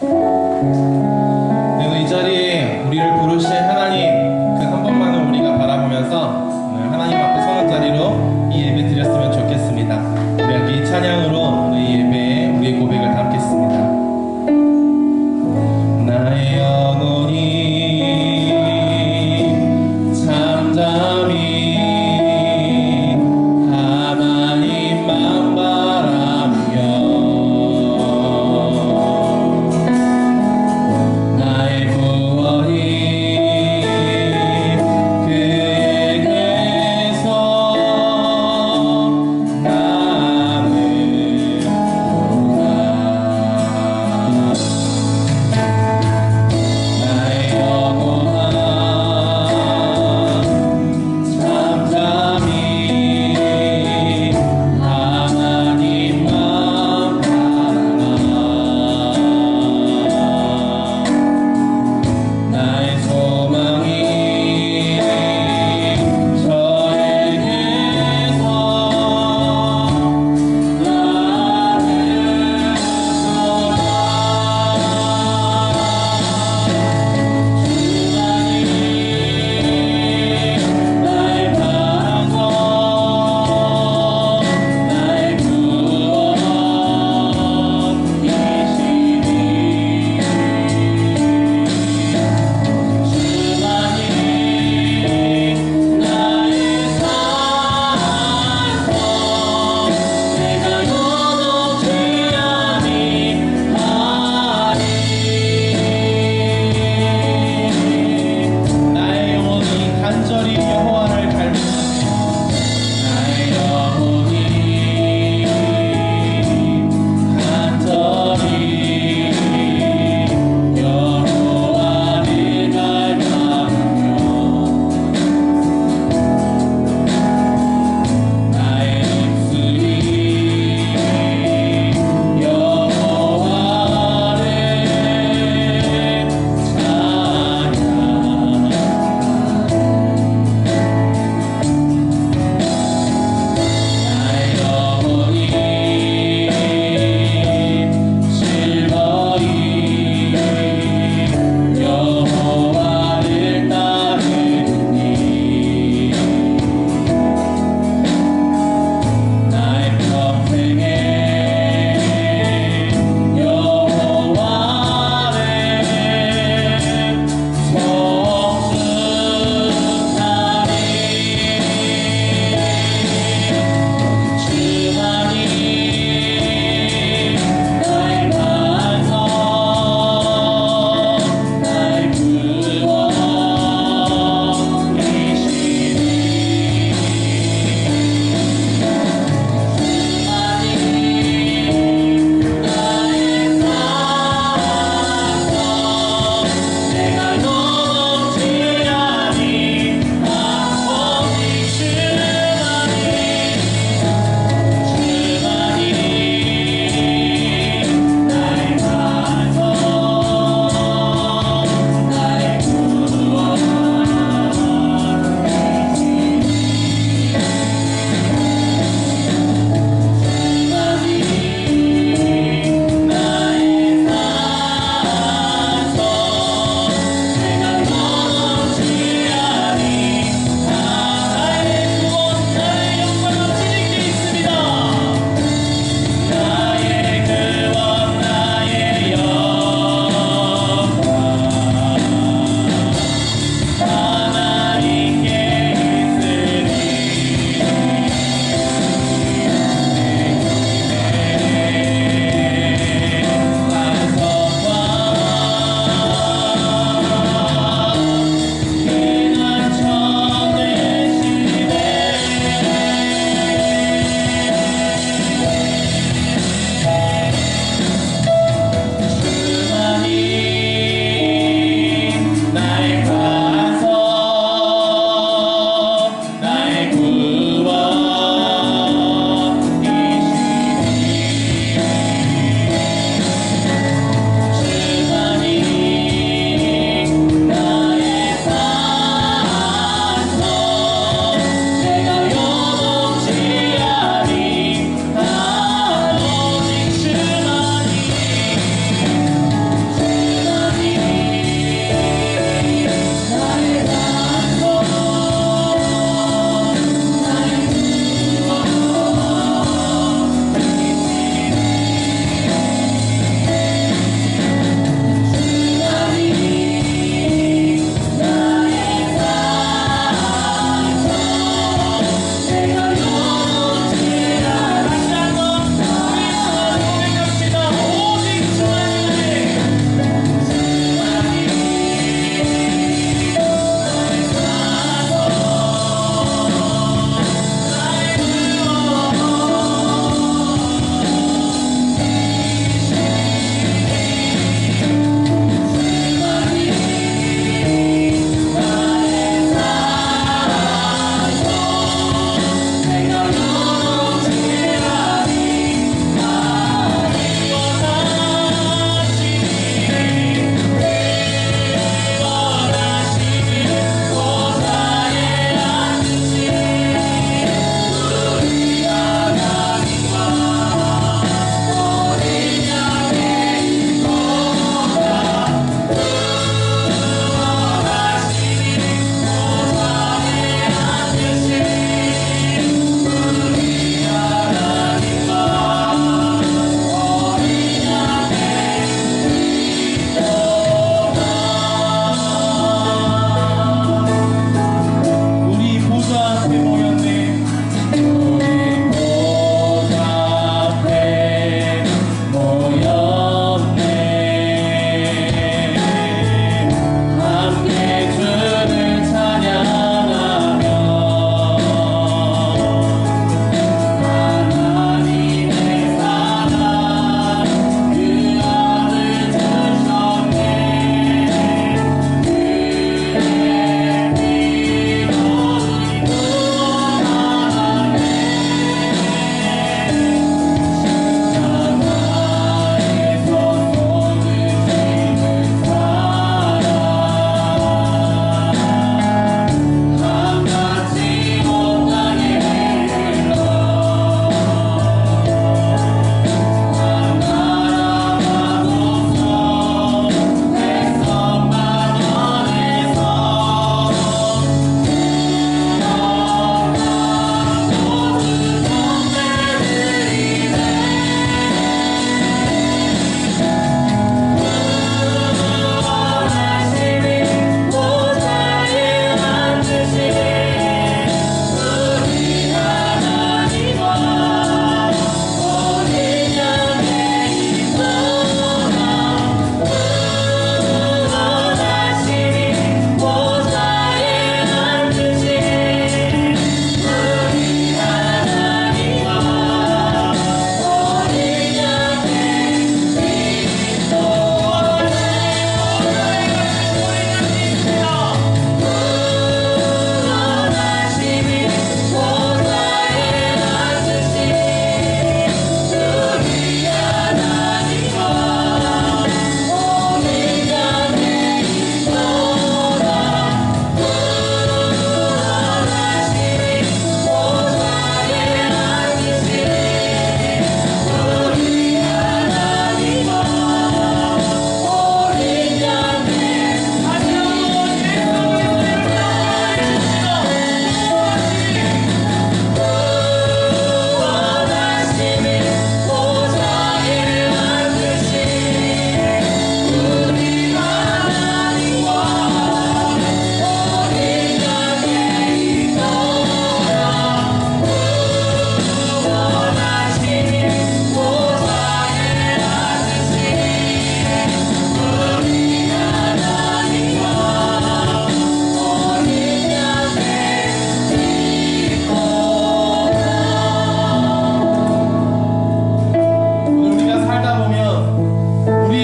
네, 오늘 이 자리에 우리를 부르신 하나님 그 한 번만을 우리가 바라보면서 오늘 하나님 앞에 서는 자리로 이 예배 드렸으면 좋겠습니다. 우리 함께 이 찬양으로 오늘 이 예배에 우리의 고백을 담겠습니다. 나의 영혼이 잠잠히 하나님만 바라며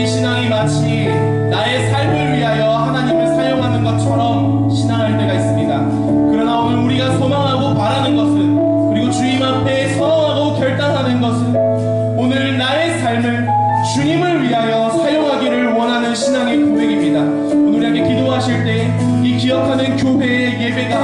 우리 신앙이 마치 나의 삶을 위하여 하나님을 사용하는 것처럼 신앙할 때가 있습니다. 그러나 오늘 우리가 소망하고 바라는 것은, 그리고 주님 앞에 선언하고 결단하는 것은, 오늘 나의 삶을 주님을 위하여 사용하기를 원하는 신앙의 고백입니다. 오늘 우리에게 기도하실 때 이 기억하는 교회의 예배가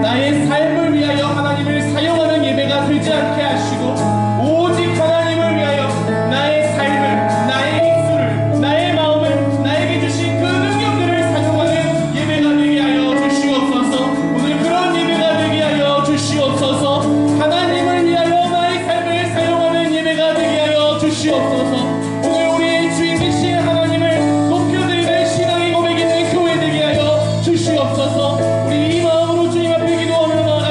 나의 삶을 위하여 하나님을 사용하는 예배가 되지 않게 하시고, 오직 하나님을 위하여 나의 삶을, 나의 입술을, 나의 마음을, 나에게 주신 그 능력들을 사용하는 예배가 되게 하여 주시옵소서. 오늘 그런 예배가 되게 하여 주시옵소서. 하나님을 위하여 나의 삶을 사용하는 예배가 되게 하여 주시옵소서. 오늘 우리의 주인 되신 하나님을 높여드리는 신앙의 고백 있는 교회 되게 하여 주시옵소서. 우리 이 마음으로 주님 앞에 기도하며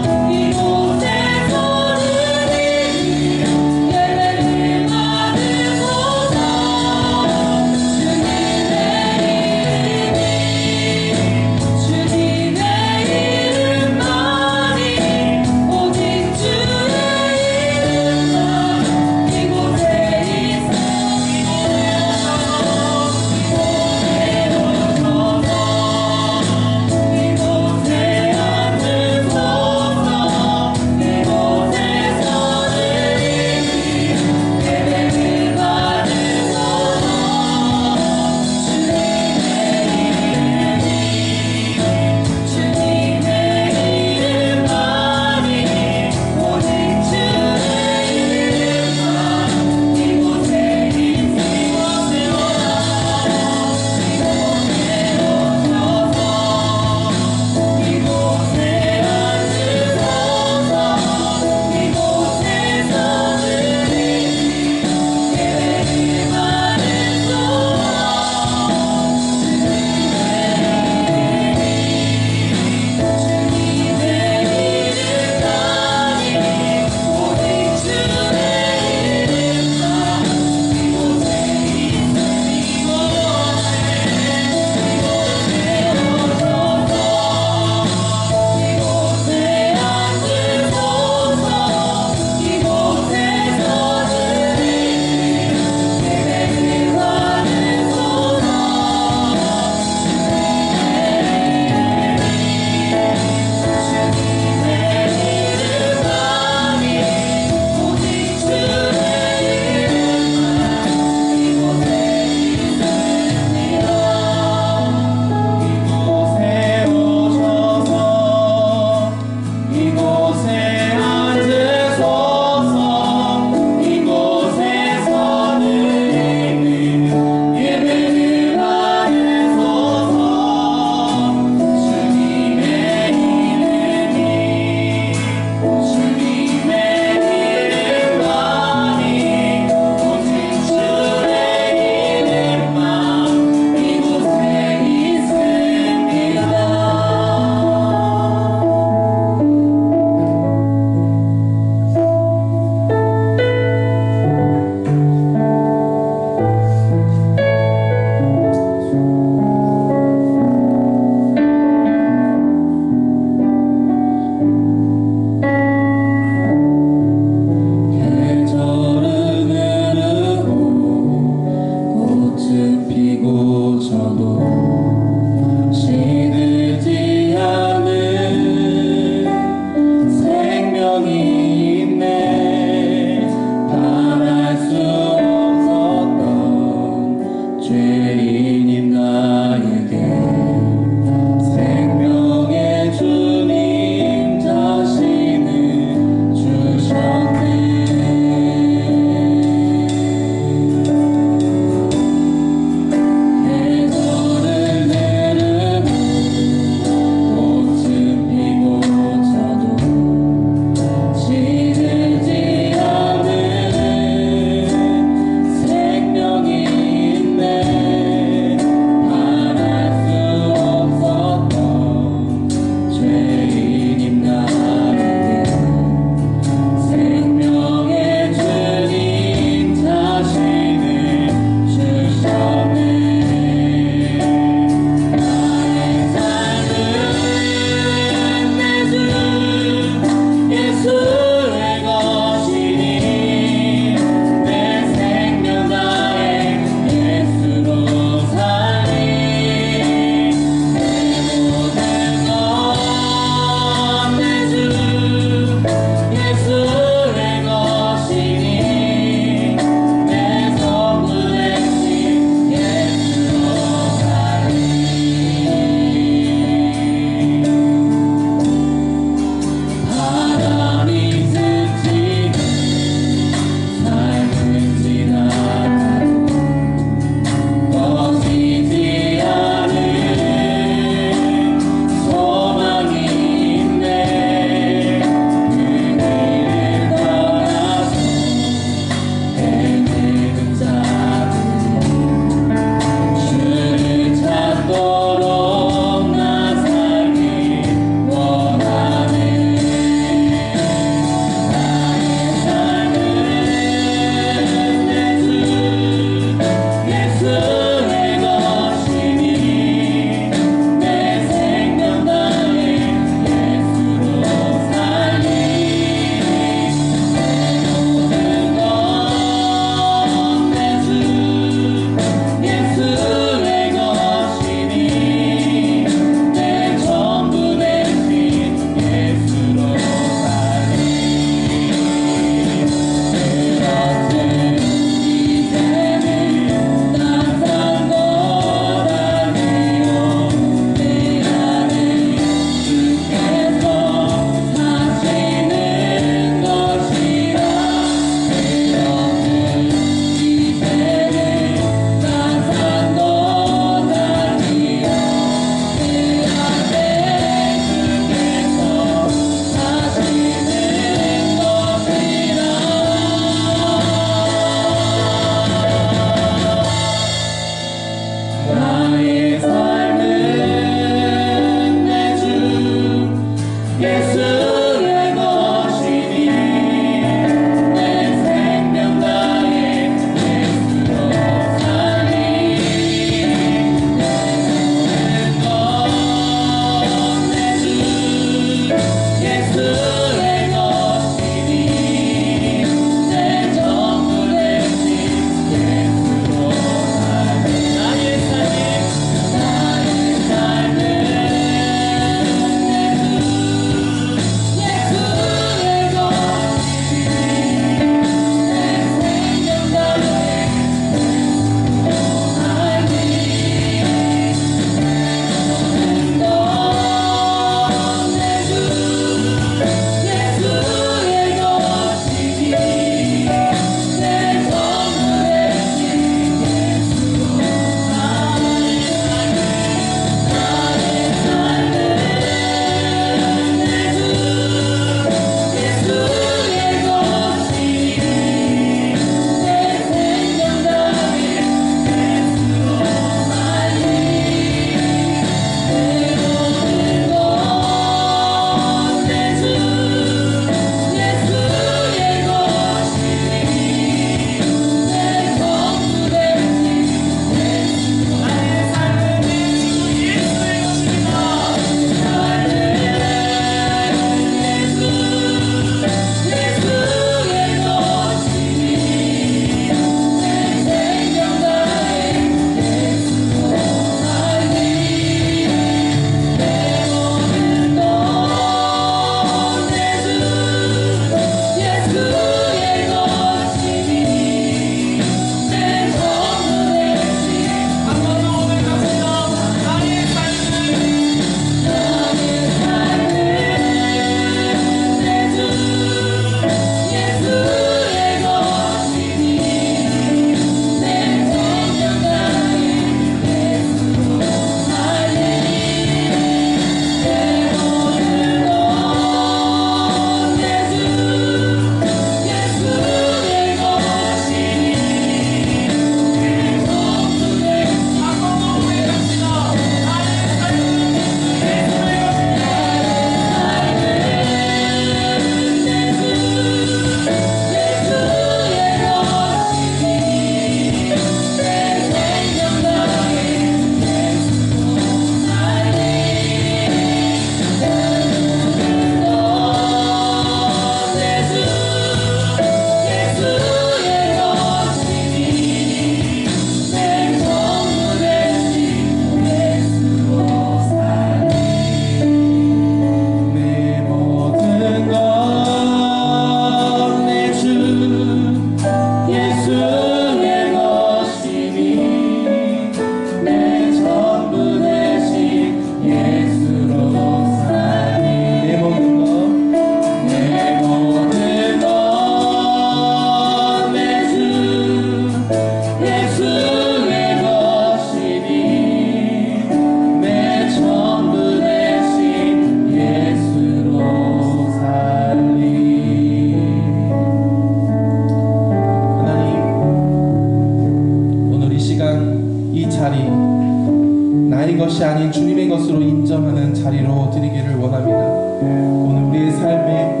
기도 드리기를 원합니다. 오늘 우리의 삶에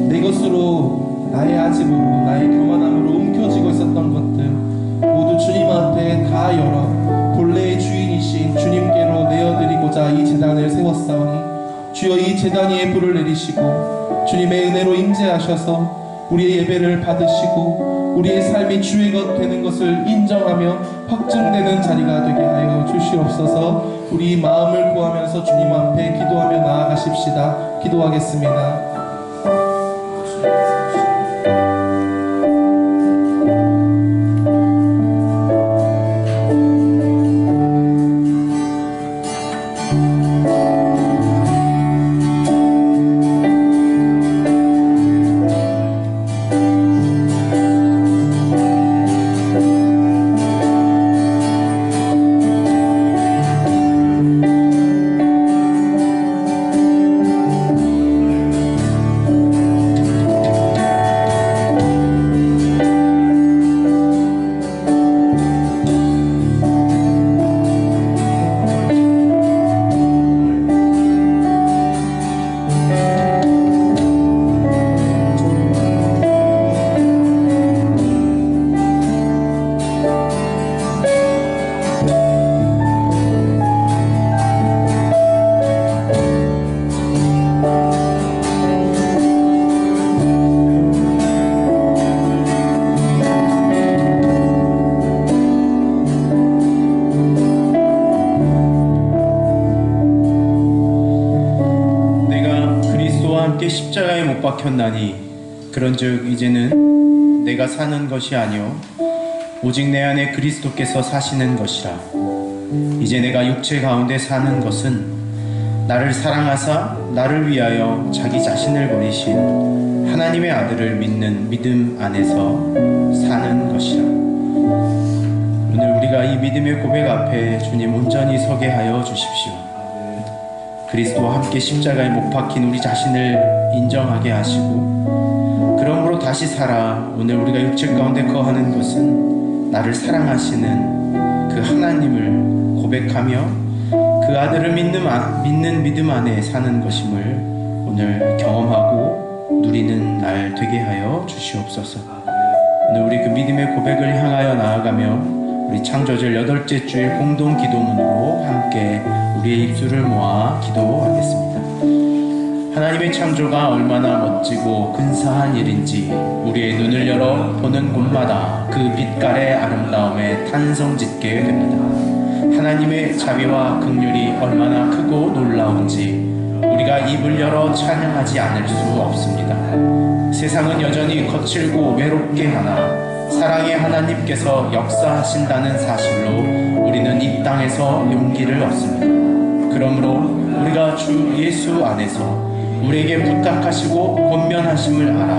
내 것으로, 나의 아집으로, 나의 교만함으로 움켜쥐고 있었던 것들 모두 주님 앞에 다 열어 본래의 주인이신 주님께로 내어드리고자 이 제단을 세웠사오니, 주여 이 제단 위에 불을 내리시고 주님의 은혜로 임재하셔서 우리의 예배를 받으시고 우리의 삶이 주의 것 되는 것을 인정하며 확증되는 자리가 되게 하여 주시옵소서. 우리 마음을 구하면서 주님 앞에 기도하며 나아가십시다. 기도하겠습니다. 십자가에 못 박혔나니 그런즉 이제는 내가 사는 것이 아니요 오직 내 안에 그리스도께서 사시는 것이라. 이제 내가 육체 가운데 사는 것은 나를 사랑하사 나를 위하여 자기 자신을 버리신 하나님의 아들을 믿는 믿음 안에서 사는 것이라. 오늘 우리가 이 믿음의 고백 앞에 주님 온전히 서게 하여 주십시오. 그리스도와 함께 십자가에 못 박힌 우리 자신을 인정하게 하시고, 그러므로 다시 살아 오늘 우리가 육체 가운데 거하는 것은 나를 사랑하시는 그 하나님을 고백하며 그 아들을 믿는 믿음 안에 사는 것임을 오늘 경험하고 누리는 날 되게 하여 주시옵소서. 오늘 우리 그 믿음의 고백을 향하여 나아가며 우리 창조절 8째 주일 공동 기도문으로 함께 우리의 입술을 모아 기도하겠습니다. 하나님의 창조가 얼마나 멋지고 근사한 일인지 우리의 눈을 열어 보는 곳마다 그 빛깔의 아름다움에 탄성짓게 됩니다. 하나님의 자비와 긍휼이 얼마나 크고 놀라운지 우리가 입을 열어 찬양하지 않을 수 없습니다. 세상은 여전히 거칠고 외롭게 하나 사랑의 하나님께서 역사하신다는 사실로 우리는 이 땅에서 용기를 얻습니다. 그러므로 우리가 주 예수 안에서 우리에게 부탁하시고 권면하심을 알아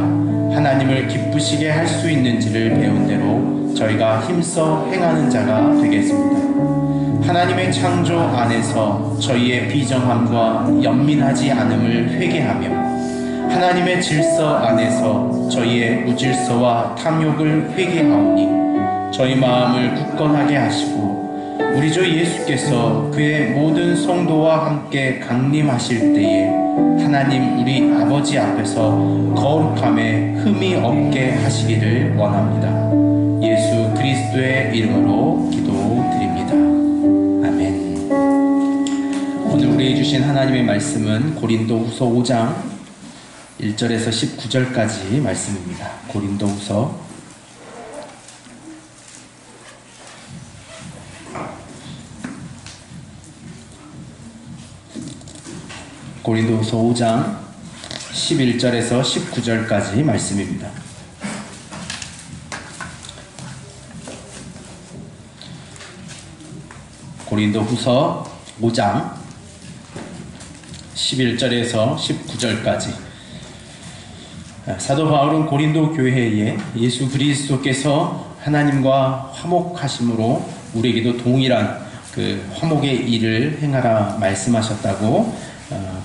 하나님을 기쁘시게 할 수 있는지를 배운 대로 저희가 힘써 행하는 자가 되겠습니다. 하나님의 창조 안에서 저희의 비정함과 연민하지 않음을 회개하며 하나님의 질서 안에서 저희의 무질서와 탐욕을 회개하오니 저희 마음을 굳건하게 하시고 우리 주 예수께서 그의 모든 성도와 함께 강림하실 때에 하나님 우리 아버지 앞에서 거룩함에 흠이 없게 하시기를 원합니다. 예수 그리스도의 이름으로 기도드립니다. 아멘. 오늘 우리에게 주신 하나님의 말씀은 고린도후서 5장 1절에서 19절까지 말씀입니다. 고린도후서 5장 11절에서 19절까지 말씀입니다. 고린도후서 5장 11절에서 19절까지. 사도 바울은 고린도 교회에 예수 그리스도께서 하나님과 화목하심으로 우리에게도 동일한 그 화목의 일을 행하라 말씀하셨다고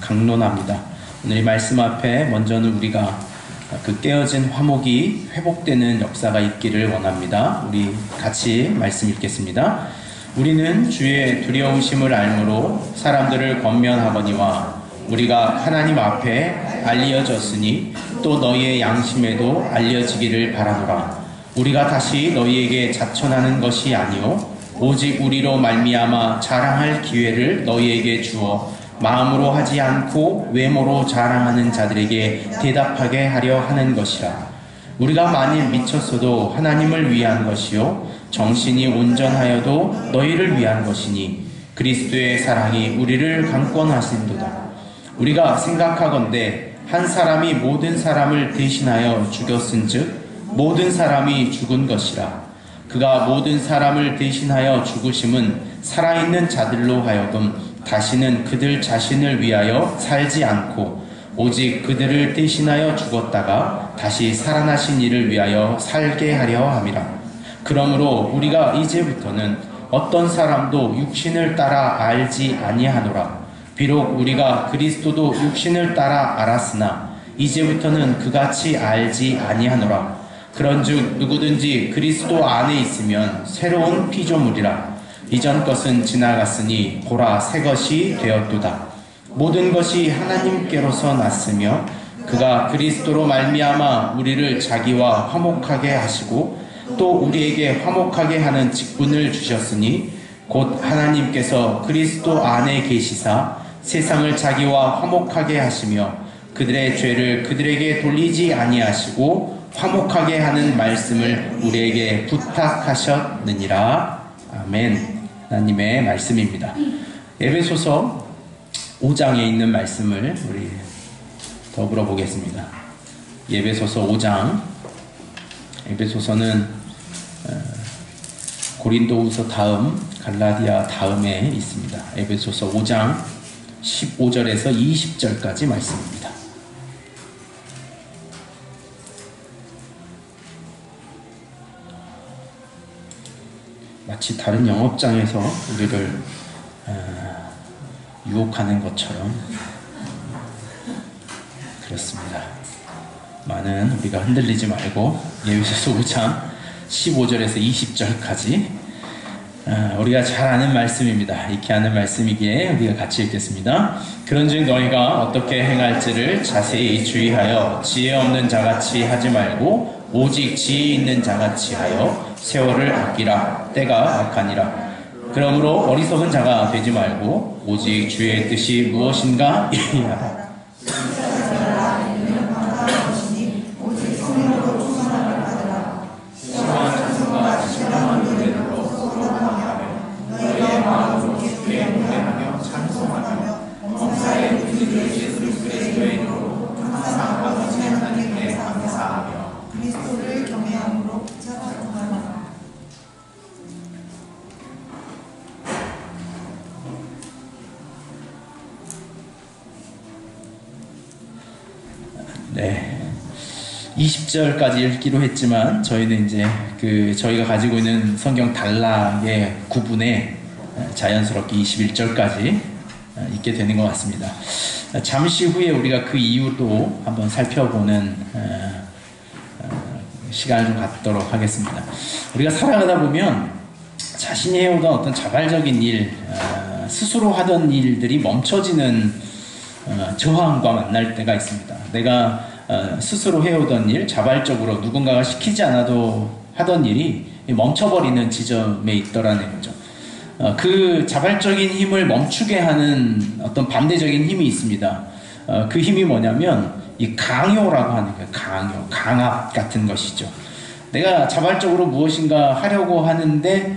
강론합니다. 오늘 이 말씀 앞에 먼저는 우리가 그 깨어진 화목이 회복되는 역사가 있기를 원합니다. 우리 같이 말씀 읽겠습니다. 우리는 주의 두려우심을 알므로 사람들을 권면하거니와 우리가 하나님 앞에 알려졌으니 또 너희의 양심에도 알려지기를 바라노라. 우리가 다시 너희에게 자천하는 것이 아니요 오직 우리로 말미암아 자랑할 기회를 너희에게 주어 마음으로 하지 않고 외모로 자랑하는 자들에게 대답하게 하려 하는 것이라. 우리가 만일 미쳤어도 하나님을 위한 것이요 정신이 온전하여도 너희를 위한 것이니 그리스도의 사랑이 우리를 강권하신도다. 우리가 생각하건대 한 사람이 모든 사람을 대신하여 죽였은즉 모든 사람이 죽은 것이라. 그가 모든 사람을 대신하여 죽으심은 살아있는 자들로 하여금 다시는 그들 자신을 위하여 살지 않고 오직 그들을 대신하여 죽었다가 다시 살아나신 이를 위하여 살게 하려 함이라. 그러므로 우리가 이제부터는 어떤 사람도 육신을 따라 알지 아니하노라. 비록 우리가 그리스도도 육신을 따라 알았으나 이제부터는 그같이 알지 아니하노라. 그런즉 누구든지 그리스도 안에 있으면 새로운 피조물이라. 이전 것은 지나갔으니 보라 새 것이 되었도다. 모든 것이 하나님께로서 났으며 그가 그리스도로 말미암아 우리를 자기와 화목하게 하시고 또 우리에게 화목하게 하는 직분을 주셨으니 곧 하나님께서 그리스도 안에 계시사 세상을 자기와 화목하게 하시며 그들의 죄를 그들에게 돌리지 아니하시고 화목하게 하는 말씀을 우리에게 부탁하셨느니라. 아멘. 하나님의 말씀입니다. 에베소서 5장에 있는 말씀을 우리 더불어 보겠습니다. 에베소서 5장. 에베소서는 고린도후서 다음 갈라디아 다음에 있습니다. 에베소서 5장 15절에서 20절까지 말씀입니다. 마치 다른 영업장에서 우리를 유혹하는 것처럼 그렇습니다. 많은 우리가 흔들리지 말고 에베소서 5장 15절에서 20절까지 우리가 잘 아는 말씀입니다. 익히 아는 말씀이기에 우리가 같이 읽겠습니다. 그런즉 너희가 어떻게 행할지를 자세히 주의하여 지혜 없는 자같이 하지 말고 오직 지혜 있는 자같이 하여 세월을 아끼라. 때가 악하니라. 그러므로 어리석은 자가 되지 말고 오직 주의 뜻이 무엇인가 이해하라. 네, 20절까지 읽기로 했지만 저희는 이제 저희가 가지고 있는 성경 단락의 구분에 자연스럽게 21절까지 읽게 되는 것 같습니다. 잠시 후에 우리가 그 이유도 한번 살펴보는 시간을 좀 갖도록 하겠습니다. 우리가 살아가다 보면 자신이 해오던 어떤 자발적인 일, 스스로 하던 일들이 멈춰지는 저항과 만날 때가 있습니다. 내가 스스로 해오던 일, 자발적으로 누군가가 시키지 않아도 하던 일이 멈춰버리는 지점에 있더라는 거죠. 그 자발적인 힘을 멈추게 하는 어떤 반대적인 힘이 있습니다. 그 힘이 뭐냐면 이 강요라고 하는 거예요. 강압 같은 것이죠. 내가 자발적으로 무엇인가 하려고 하는데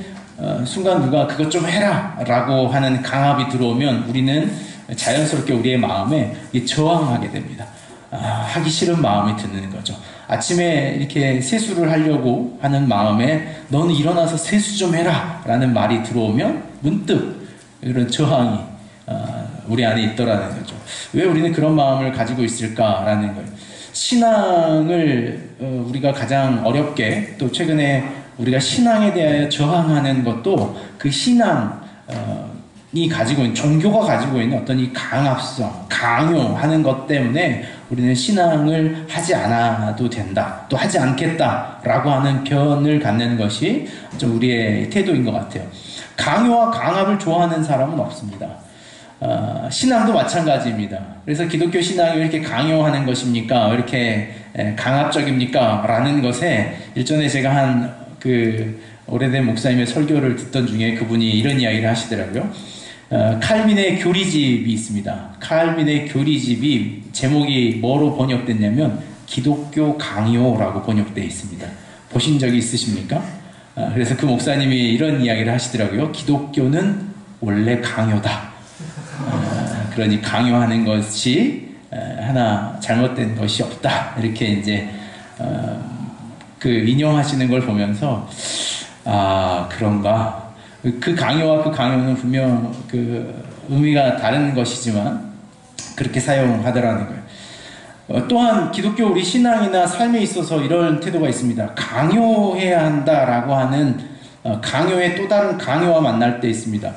순간 누가 그것 좀 해라 라고 하는 강압이 들어오면 우리는 자연스럽게 우리의 마음에 저항하게 됩니다. 하기 싫은 마음이 드는 거죠. 아침에 이렇게 세수를 하려고 하는 마음에 너는 일어나서 세수 좀 해라 라는 말이 들어오면 문득 이런 저항이 우리 안에 있더라는 거죠. 왜 우리는 그런 마음을 가지고 있을까라는 거예요. 신앙을 우리가 가장 어렵게, 또 최근에 우리가 신앙에 대하여 저항하는 것도 그 신앙이 가지고 있는, 종교가 가지고 있는 어떤 이 강압성, 강요하는 것 때문에 우리는 신앙을 하지 않아도 된다, 또 하지 않겠다라고 하는 견을 갖는 것이 좀 우리의 태도인 것 같아요. 강요와 강압을 좋아하는 사람은 없습니다. 신앙도 마찬가지입니다. 그래서 기독교 신앙이 왜 이렇게 강요하는 것입니까? 왜 이렇게 강압적입니까? 라는 것에 일전에 제가 한 오래된 목사님의 설교를 듣던 중에 그분이 이런 이야기를 하시더라고요. 칼빈의 교리집이 있습니다. 칼빈의 교리집이 제목이 뭐로 번역됐냐면 기독교 강요라고 번역되어 있습니다. 보신 적이 있으십니까? 그래서 그 목사님이 이런 이야기를 하시더라고요. 기독교는 원래 강요다. 그러니 강요하는 것이 하나 잘못된 것이 없다. 이렇게 이제 인용하시는 걸 보면서 그런가. 그 강요와 그 강요는 분명 의미가 다른 것이지만 그렇게 사용하더라는 거예요. 또한 기독교 우리 신앙이나 삶에 있어서 이런 태도가 있습니다. 강요해야 한다라고 하는 강요의 또 다른 강요와 만날 때 있습니다.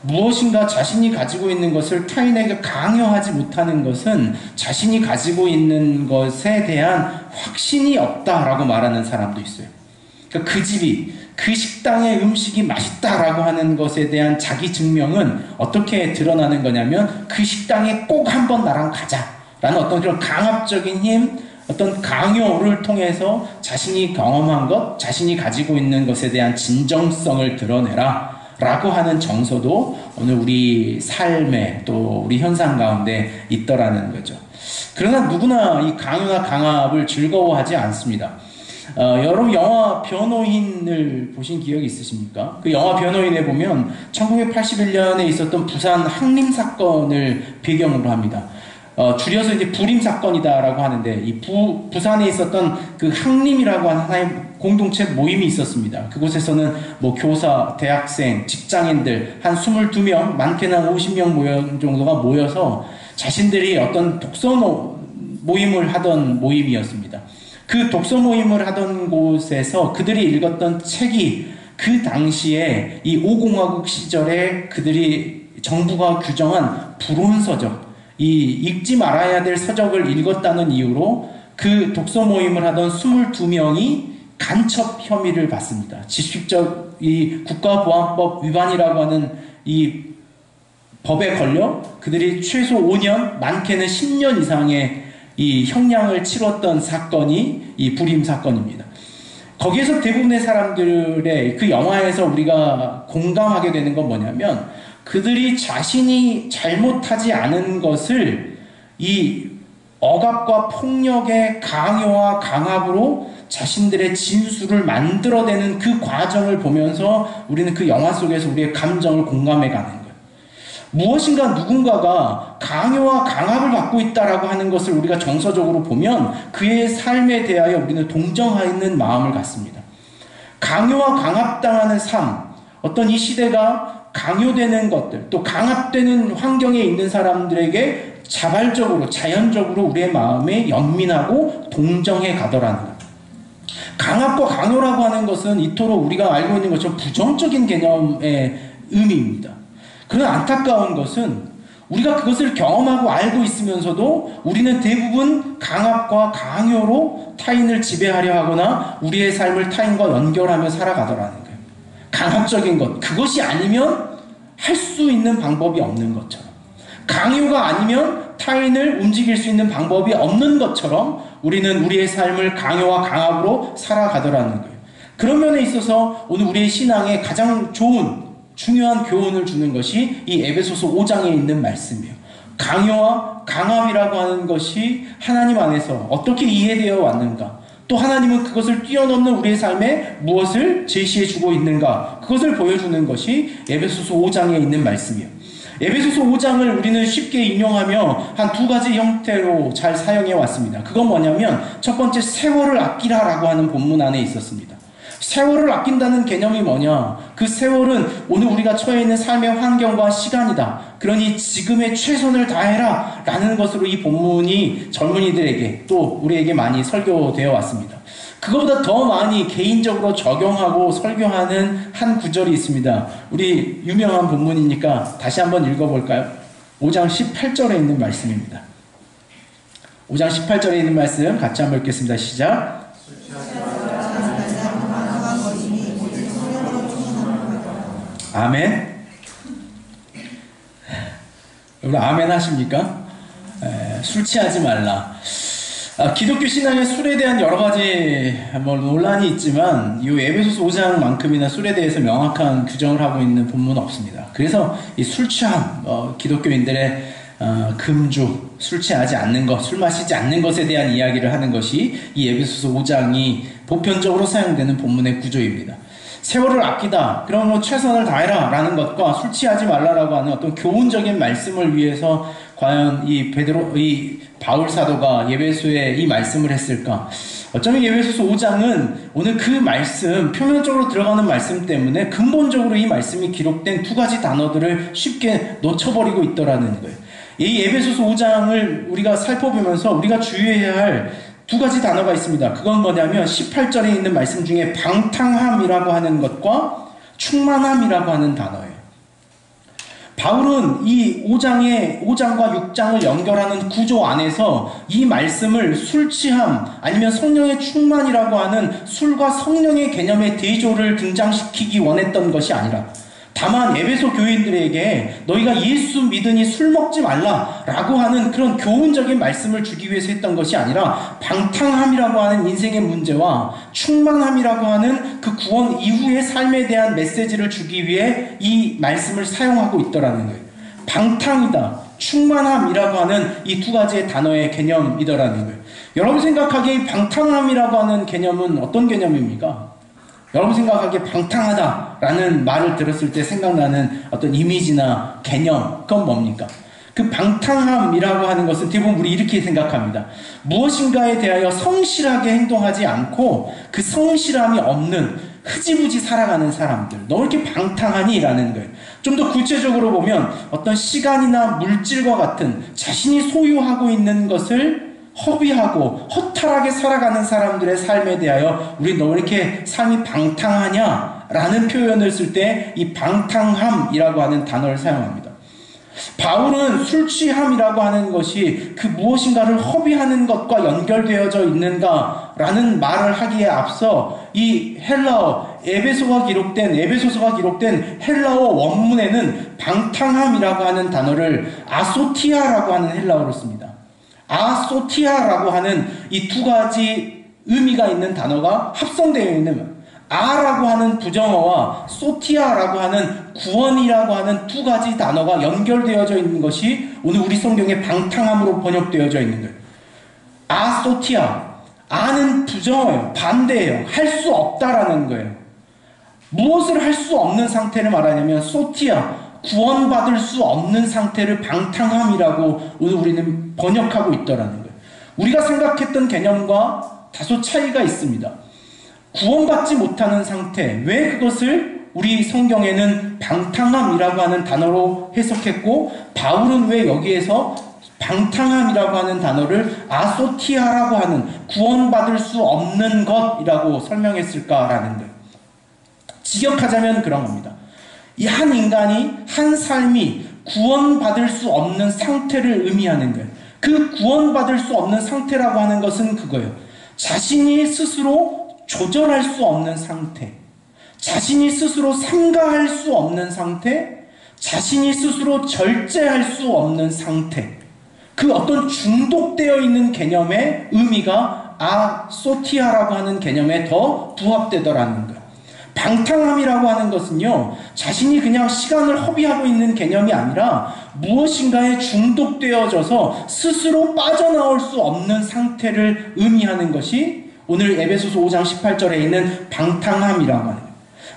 무엇인가 자신이 가지고 있는 것을 타인에게 강요하지 못하는 것은 자신이 가지고 있는 것에 대한 확신이 없다라고 말하는 사람도 있어요. 그러니까 그 집이, 그 식당의 음식이 맛있다라고 하는 것에 대한 자기 증명은 어떻게 드러나는 거냐면 그 식당에 꼭 한번 나랑 가자라는 어떤 그런 강압적인 힘, 어떤 강요를 통해서 자신이 경험한 것, 자신이 가지고 있는 것에 대한 진정성을 드러내라 라고 하는 정서도 오늘 우리 삶에 또 우리 현상 가운데 있더라는 거죠. 그러나 누구나 이 강요나 강압을 즐거워하지 않습니다. 여러분 영화 변호인을 보신 기억이 있으십니까? 그 영화 변호인에 보면 1981년에 있었던 부산 항림 사건을 배경으로 합니다. 줄여서 이제 불임 사건이다라고 하는데 이 부산에 있었던 그 항림이라고 하는 하나의 공동체 모임이 있었습니다. 그곳에서는 뭐 교사, 대학생, 직장인들 한 22명, 많게는 한 50명 정도가 모여서 자신들이 어떤 독서 모임을 하던 모임이었습니다. 그 독서 모임을 하던 곳에서 그들이 읽었던 책이 그 당시에 이 5공화국 시절에 그들이 정부가 규정한 불온서적, 이 읽지 말아야 될 서적을 읽었다는 이유로 그 독서 모임을 하던 22명이 간첩 혐의를 받습니다. 직접적 이 국가보안법 위반이라고 하는 이 법에 걸려 그들이 최소 5년, 많게는 10년 이상의 이 형량을 치렀던 사건이 이 불임 사건입니다. 거기에서 대부분의 사람들의 그 영화에서 우리가 공감하게 되는 건 뭐냐면 그들이 자신이 잘못하지 않은 것을 이 억압과 폭력의 강요와 강압으로 자신들의 진술을 만들어내는 그 과정을 보면서 우리는 그 영화 속에서 우리의 감정을 공감해 가는 거예요. 무엇인가 누군가가 강요와 강압을 받고 있다라고 하는 것을 우리가 정서적으로 보면 그의 삶에 대하여 우리는 동정하는 마음을 갖습니다. 강요와 강압당하는 삶, 어떤 이 시대가 강요되는 것들, 또 강압되는 환경에 있는 사람들에게 자발적으로, 자연적으로 우리의 마음에 연민하고 동정해 가더라는 거예요. 강압과 강요라고 하는 것은 이토록 우리가 알고 있는 것처럼 부정적인 개념의 의미입니다. 그러나 안타까운 것은 우리가 그것을 경험하고 알고 있으면서도 우리는 대부분 강압과 강요로 타인을 지배하려 하거나 우리의 삶을 타인과 연결하며 살아가더라는 거예요. 강압적인 것, 그것이 아니면 할 수 있는 방법이 없는 것처럼, 강요가 아니면 타인을 움직일 수 있는 방법이 없는 것처럼 우리는 우리의 삶을 강요와 강압으로 살아가더라는 거예요. 그런 면에 있어서 오늘 우리의 신앙에 가장 좋은 중요한 교훈을 주는 것이 이 에베소서 5장에 있는 말씀이에요. 강요와 강압이라고 하는 것이 하나님 안에서 어떻게 이해되어 왔는가, 또 하나님은 그것을 뛰어넘는 우리의 삶에 무엇을 제시해주고 있는가, 그것을 보여주는 것이 에베소서 5장에 있는 말씀이에요. 에베소서 5장을 우리는 쉽게 인용하며 한 두 가지 형태로 잘 사용해 왔습니다. 그건 뭐냐면 첫 번째, 세월을 아끼라라고 하는 본문 안에 있었습니다. 세월을 아낀다는 개념이 뭐냐? 그 세월은 오늘 우리가 처해 있는 삶의 환경과 시간이다. 그러니 지금의 최선을 다해라 라는 것으로 이 본문이 젊은이들에게 또 우리에게 많이 설교되어 왔습니다. 그거보다 더 많이 개인적으로 적용하고 설교하는 한 구절이 있습니다. 우리 유명한 본문이니까 다시 한번 읽어볼까요? 5장 18절에 있는 말씀입니다. 5장 18절에 있는 말씀 같이 한번 읽겠습니다. 시작. 아멘. 여러분 아멘 하십니까? 술 취하지 말라. 기독교 신앙의 술에 대한 여러 가지 논란이 있지만 이 에베소서 5장만큼이나 술에 대해서 명확한 규정을 하고 있는 본문은 없습니다. 그래서 이 술 취함, 기독교인들의 금주, 술 취하지 않는 것, 술 마시지 않는 것에 대한 이야기를 하는 것이 이 에베소서 5장이 보편적으로 사용되는 본문의 구조입니다. 세월을 아끼다, 그럼 최선을 다해라 라는 것과 술 취하지 말라라고 하는 어떤 교훈적인 말씀을 위해서 과연 이 바울 사도가 에베소에 이 말씀을 했을까? 어쩌면 에베소서 5장은 오늘 그 말씀, 표면적으로 들어가는 말씀 때문에 근본적으로 이 말씀이 기록된 두 가지 단어들을 쉽게 놓쳐버리고 있더라는 거예요. 이 에베소서 5장을 우리가 살펴보면서 우리가 주의해야 할 두 가지 단어가 있습니다. 그건 뭐냐면 18절에 있는 말씀 중에 방탕함이라고 하는 것과 충만함이라고 하는 단어예요. 바울은 이 5장과 6장을 연결하는 구조 안에서 이 말씀을 술 취함 아니면 성령의 충만이라고 하는 술과 성령의 개념의 대조를 등장시키기 원했던 것이 아니라 다만 에베소 교인들에게 너희가 예수 믿으니 술 먹지 말라라고 하는 그런 교훈적인 말씀을 주기 위해서 했던 것이 아니라 방탕함이라고 하는 인생의 문제와 충만함이라고 하는 그 구원 이후의 삶에 대한 메시지를 주기 위해 이 말씀을 사용하고 있더라는 거예요. 방탕이다, 충만함이라고 하는 이 두 가지의 단어의 개념이더라는 거예요. 여러분 생각하기에 방탕함이라고 하는 개념은 어떤 개념입니까? 여러분 생각하기에 방탕하다라는 말을 들었을 때 생각나는 어떤 이미지나 개념, 그건 뭡니까? 그 방탕함이라고 하는 것은 대부분 우리 이렇게 생각합니다. 무엇인가에 대하여 성실하게 행동하지 않고 그 성실함이 없는 흐지부지 살아가는 사람들. 너 왜 이렇게 방탕하니? 라는 거예요. 좀 더 구체적으로 보면 어떤 시간이나 물질과 같은 자신이 소유하고 있는 것을 허비하고 허탈하게 살아가는 사람들의 삶에 대하여 우리 너 왜 이렇게 삶이 방탕하냐? 라는 표현을 쓸 때 이 방탕함이라고 하는 단어를 사용합니다. 바울은 술 취함이라고 하는 것이 그 무엇인가를 허비하는 것과 연결되어져 있는가라는 말을 하기에 앞서 이 헬라어, 에베소서가 기록된 헬라어 원문에는 방탕함이라고 하는 단어를 아소티아라고 하는 헬라어로 씁니다. 아소티아라고 하는 이 두 가지 의미가 있는 단어가 합성되어 있는 아라고 하는 부정어와 소티아라고 하는 구원이라고 하는 두 가지 단어가 연결되어져 있는 것이 오늘 우리 성경의 방탕함으로 번역되어져 있는 거예요. 아소티아, 아는 부정어예요. 반대예요. 할 수 없다라는 거예요. 무엇을 할 수 없는 상태를 말하냐면 소티아, 구원받을 수 없는 상태를 방탕함이라고 오늘 우리는 번역하고 있더라는 거예요. 우리가 생각했던 개념과 다소 차이가 있습니다. 구원받지 못하는 상태, 왜 그것을 우리 성경에는 방탕함이라고 하는 단어로 해석했고 바울은 왜 여기에서 방탕함이라고 하는 단어를 아소티아라고 하는 구원받을 수 없는 것이라고 설명했을까라는 거예요. 직역하자면 그런 겁니다. 이 한 인간이, 한 삶이 구원받을 수 없는 상태를 의미하는 거예요. 그 구원받을 수 없는 상태라고 하는 것은 그거예요. 자신이 스스로 조절할 수 없는 상태, 자신이 스스로 삼가할 수 없는 상태, 자신이 스스로 절제할 수 없는 상태, 그 어떤 중독되어 있는 개념의 의미가 아소티아라고 하는 개념에 더 부합되더라는 거예요. 방탕함이라고 하는 것은요, 자신이 그냥 시간을 허비하고 있는 개념이 아니라 무엇인가에 중독되어져서 스스로 빠져나올 수 없는 상태를 의미하는 것이 오늘 에베소서 5장 18절에 있는 방탕함이라고 하는 거예요.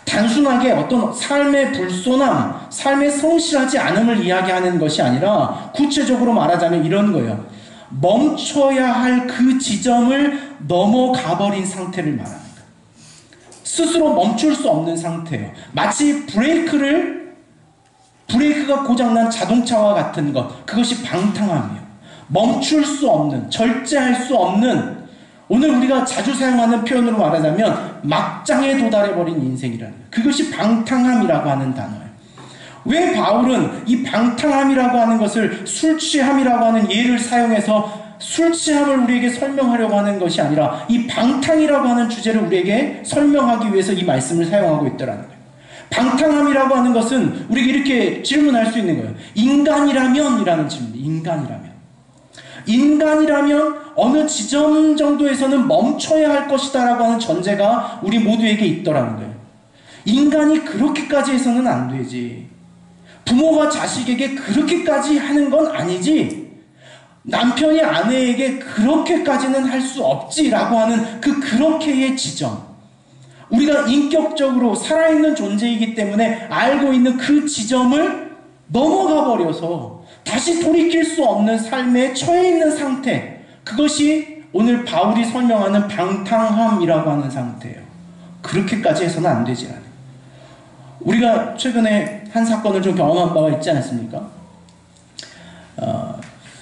단순하게 어떤 삶의 불손함, 삶의 성실하지 않음을 이야기하는 것이 아니라 구체적으로 말하자면 이런 거예요. 멈춰야 할 그 지점을 넘어가버린 상태를 말하는 거예요. 스스로 멈출 수 없는 상태예요. 마치 브레이크가 고장난 자동차와 같은 것, 그것이 방탕함이에요. 멈출 수 없는, 절제할 수 없는, 오늘 우리가 자주 사용하는 표현으로 말하자면 막장에 도달해버린 인생이라는 거예요. 그것이 방탕함이라고 하는 단어예요. 왜 바울은 이 방탕함이라고 하는 것을 술 취함이라고 하는 예를 사용해서 술 취함을 우리에게 설명하려고 하는 것이 아니라 이 방탕이라고 하는 주제를 우리에게 설명하기 위해서 이 말씀을 사용하고 있더라는 거예요. 방탕함이라고 하는 것은 우리가 이렇게 질문할 수 있는 거예요. 인간이라면? 이라는 질문. 인간이라면 어느 지점 정도에서는 멈춰야 할 것이다 라고 하는 전제가 우리 모두에게 있더라는 거예요. 인간이 그렇게까지 해서는 안 되지. 부모가 자식에게 그렇게까지 하는 건 아니지. 남편이 아내에게 그렇게까지는 할 수 없지라고 하는 그렇게의 지점. 우리가 인격적으로 살아있는 존재이기 때문에 알고 있는 그 지점을 넘어가 버려서 다시 돌이킬 수 없는 삶에 처해 있는 상태. 그것이 오늘 바울이 설명하는 방탕함이라고 하는 상태예요. 그렇게까지 해서는 안 되지 않아요. 우리가 최근에 한 사건을 좀 경험한 바가 있지 않습니까?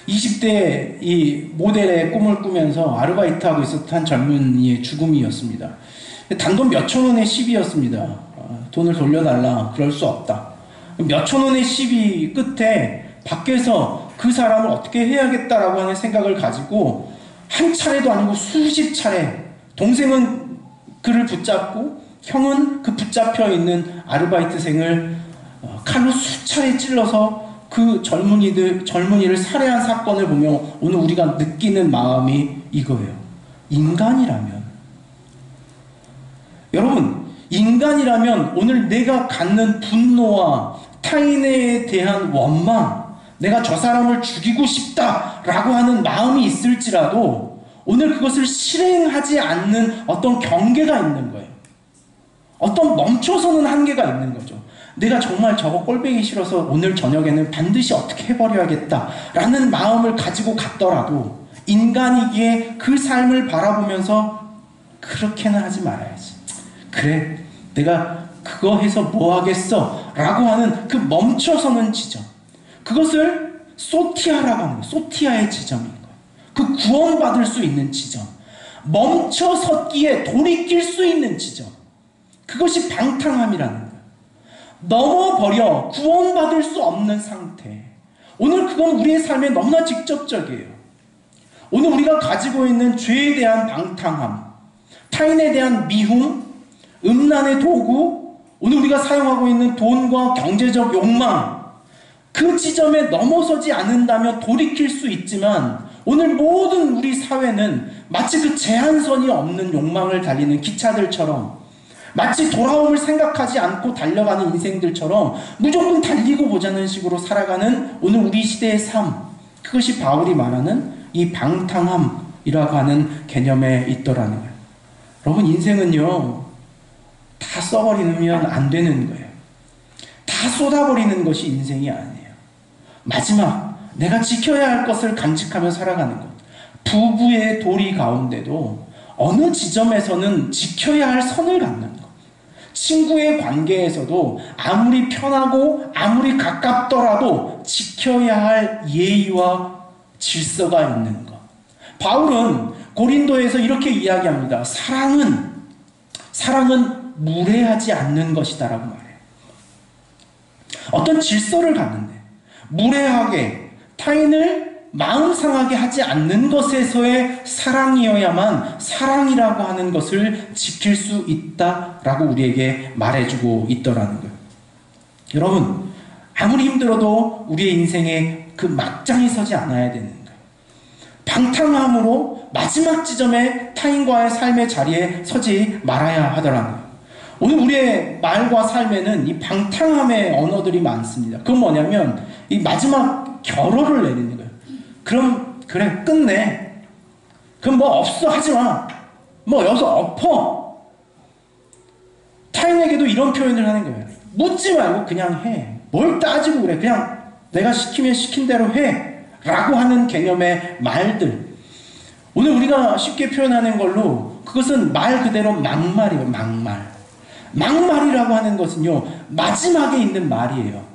20대 이 모델의 꿈을 꾸면서 아르바이트하고 있었던 젊은이의 죽음이었습니다. 단돈 몇천 원의 시비였습니다. 돈을 돌려달라. 그럴 수 없다. 몇천 원의 시비 끝에 밖에서 그 사람을 어떻게 해야겠다라고 하는 생각을 가지고 한 차례도 아니고 수십 차례, 동생은 그를 붙잡고 형은 그 붙잡혀 있는 아르바이트생을 칼로 수차례 찔러서 그 젊은이를 살해한 사건을 보면 오늘 우리가 느끼는 마음이 이거예요. 인간이라면, 여러분, 인간이라면 오늘 내가 갖는 분노와 타인에 대한 원망, 내가 저 사람을 죽이고 싶다라고 하는 마음이 있을지라도 오늘 그것을 실행하지 않는 어떤 경계가 있는 거예요. 어떤 멈춰서는 한계가 있는 거죠. 내가 정말 저거 꼴보기 싫어서 오늘 저녁에는 반드시 어떻게 해버려야겠다라는 마음을 가지고 갔더라도 인간이기에 그 삶을 바라보면서 그렇게는 하지 말아야지. 그래, 내가 그거 해서 뭐 하겠어? 라고 하는 그 멈춰서는 지점. 그것을 소티아라고 하는 거예요. 소티아의 지점인 거예요. 그 구원받을 수 있는 지점. 멈춰섰기에 돌이킬 수 있는 지점. 그것이 방탕함이라는 거예요. 넘어버려 구원받을 수 없는 상태. 오늘 그건 우리의 삶에 너무나 직접적이에요. 오늘 우리가 가지고 있는 죄에 대한 방탕함, 타인에 대한 미움, 음란의 도구, 오늘 우리가 사용하고 있는 돈과 경제적 욕망, 그 지점에 넘어서지 않는다면 돌이킬 수 있지만 오늘 모든 우리 사회는 마치 그 제한선이 없는 욕망을 달리는 기차들처럼, 마치 돌아옴을 생각하지 않고 달려가는 인생들처럼 무조건 달리고 보자는 식으로 살아가는 오늘 우리 시대의 삶, 그것이 바울이 말하는 이 방탕함이라고 하는 개념에 있더라는 거예요. 여러분, 인생은요, 다 써버리면 안 되는 거예요. 다 쏟아버리는 것이 인생이 아니에요. 마지막 내가 지켜야 할 것을 간직하며 살아가는 것. 부부의 도리 가운데도 어느 지점에서는 지켜야 할 선을 갖는 것. 친구의 관계에서도 아무리 편하고 아무리 가깝더라도 지켜야 할 예의와 질서가 있는 것. 바울은 고린도에서 이렇게 이야기합니다. 사랑은 무례하지 않는 것이다 라고 말해요. 어떤 질서를 갖는데 무례하게 타인을 마음 상하게 하지 않는 것에서의 사랑이어야만 사랑이라고 하는 것을 지킬 수 있다라고 우리에게 말해주고 있더라는 거예요. 여러분, 아무리 힘들어도 우리의 인생에 그 막장이 서지 않아야 되는 거예요. 방탕함으로 마지막 지점에 타인과의 삶의 자리에 서지 말아야 하더라는 거예요. 오늘 우리의 말과 삶에는 이 방탕함의 언어들이 많습니다. 그건 뭐냐면 이 마지막 결론을 내리는 거예요. 그럼 그래, 끝내. 그럼 뭐 없어, 하지마. 뭐 여기서 엎어. 타인에게도 이런 표현을 하는 거예요. 묻지 말고 그냥 해. 뭘 따지고 그래. 그냥 내가 시키면 시킨 대로 해. 라고 하는 개념의 말들. 오늘 우리가 쉽게 표현하는 걸로 그것은 말 그대로 막말이에요. 막말이라고 하는 것은요, 마지막에 있는 말이에요.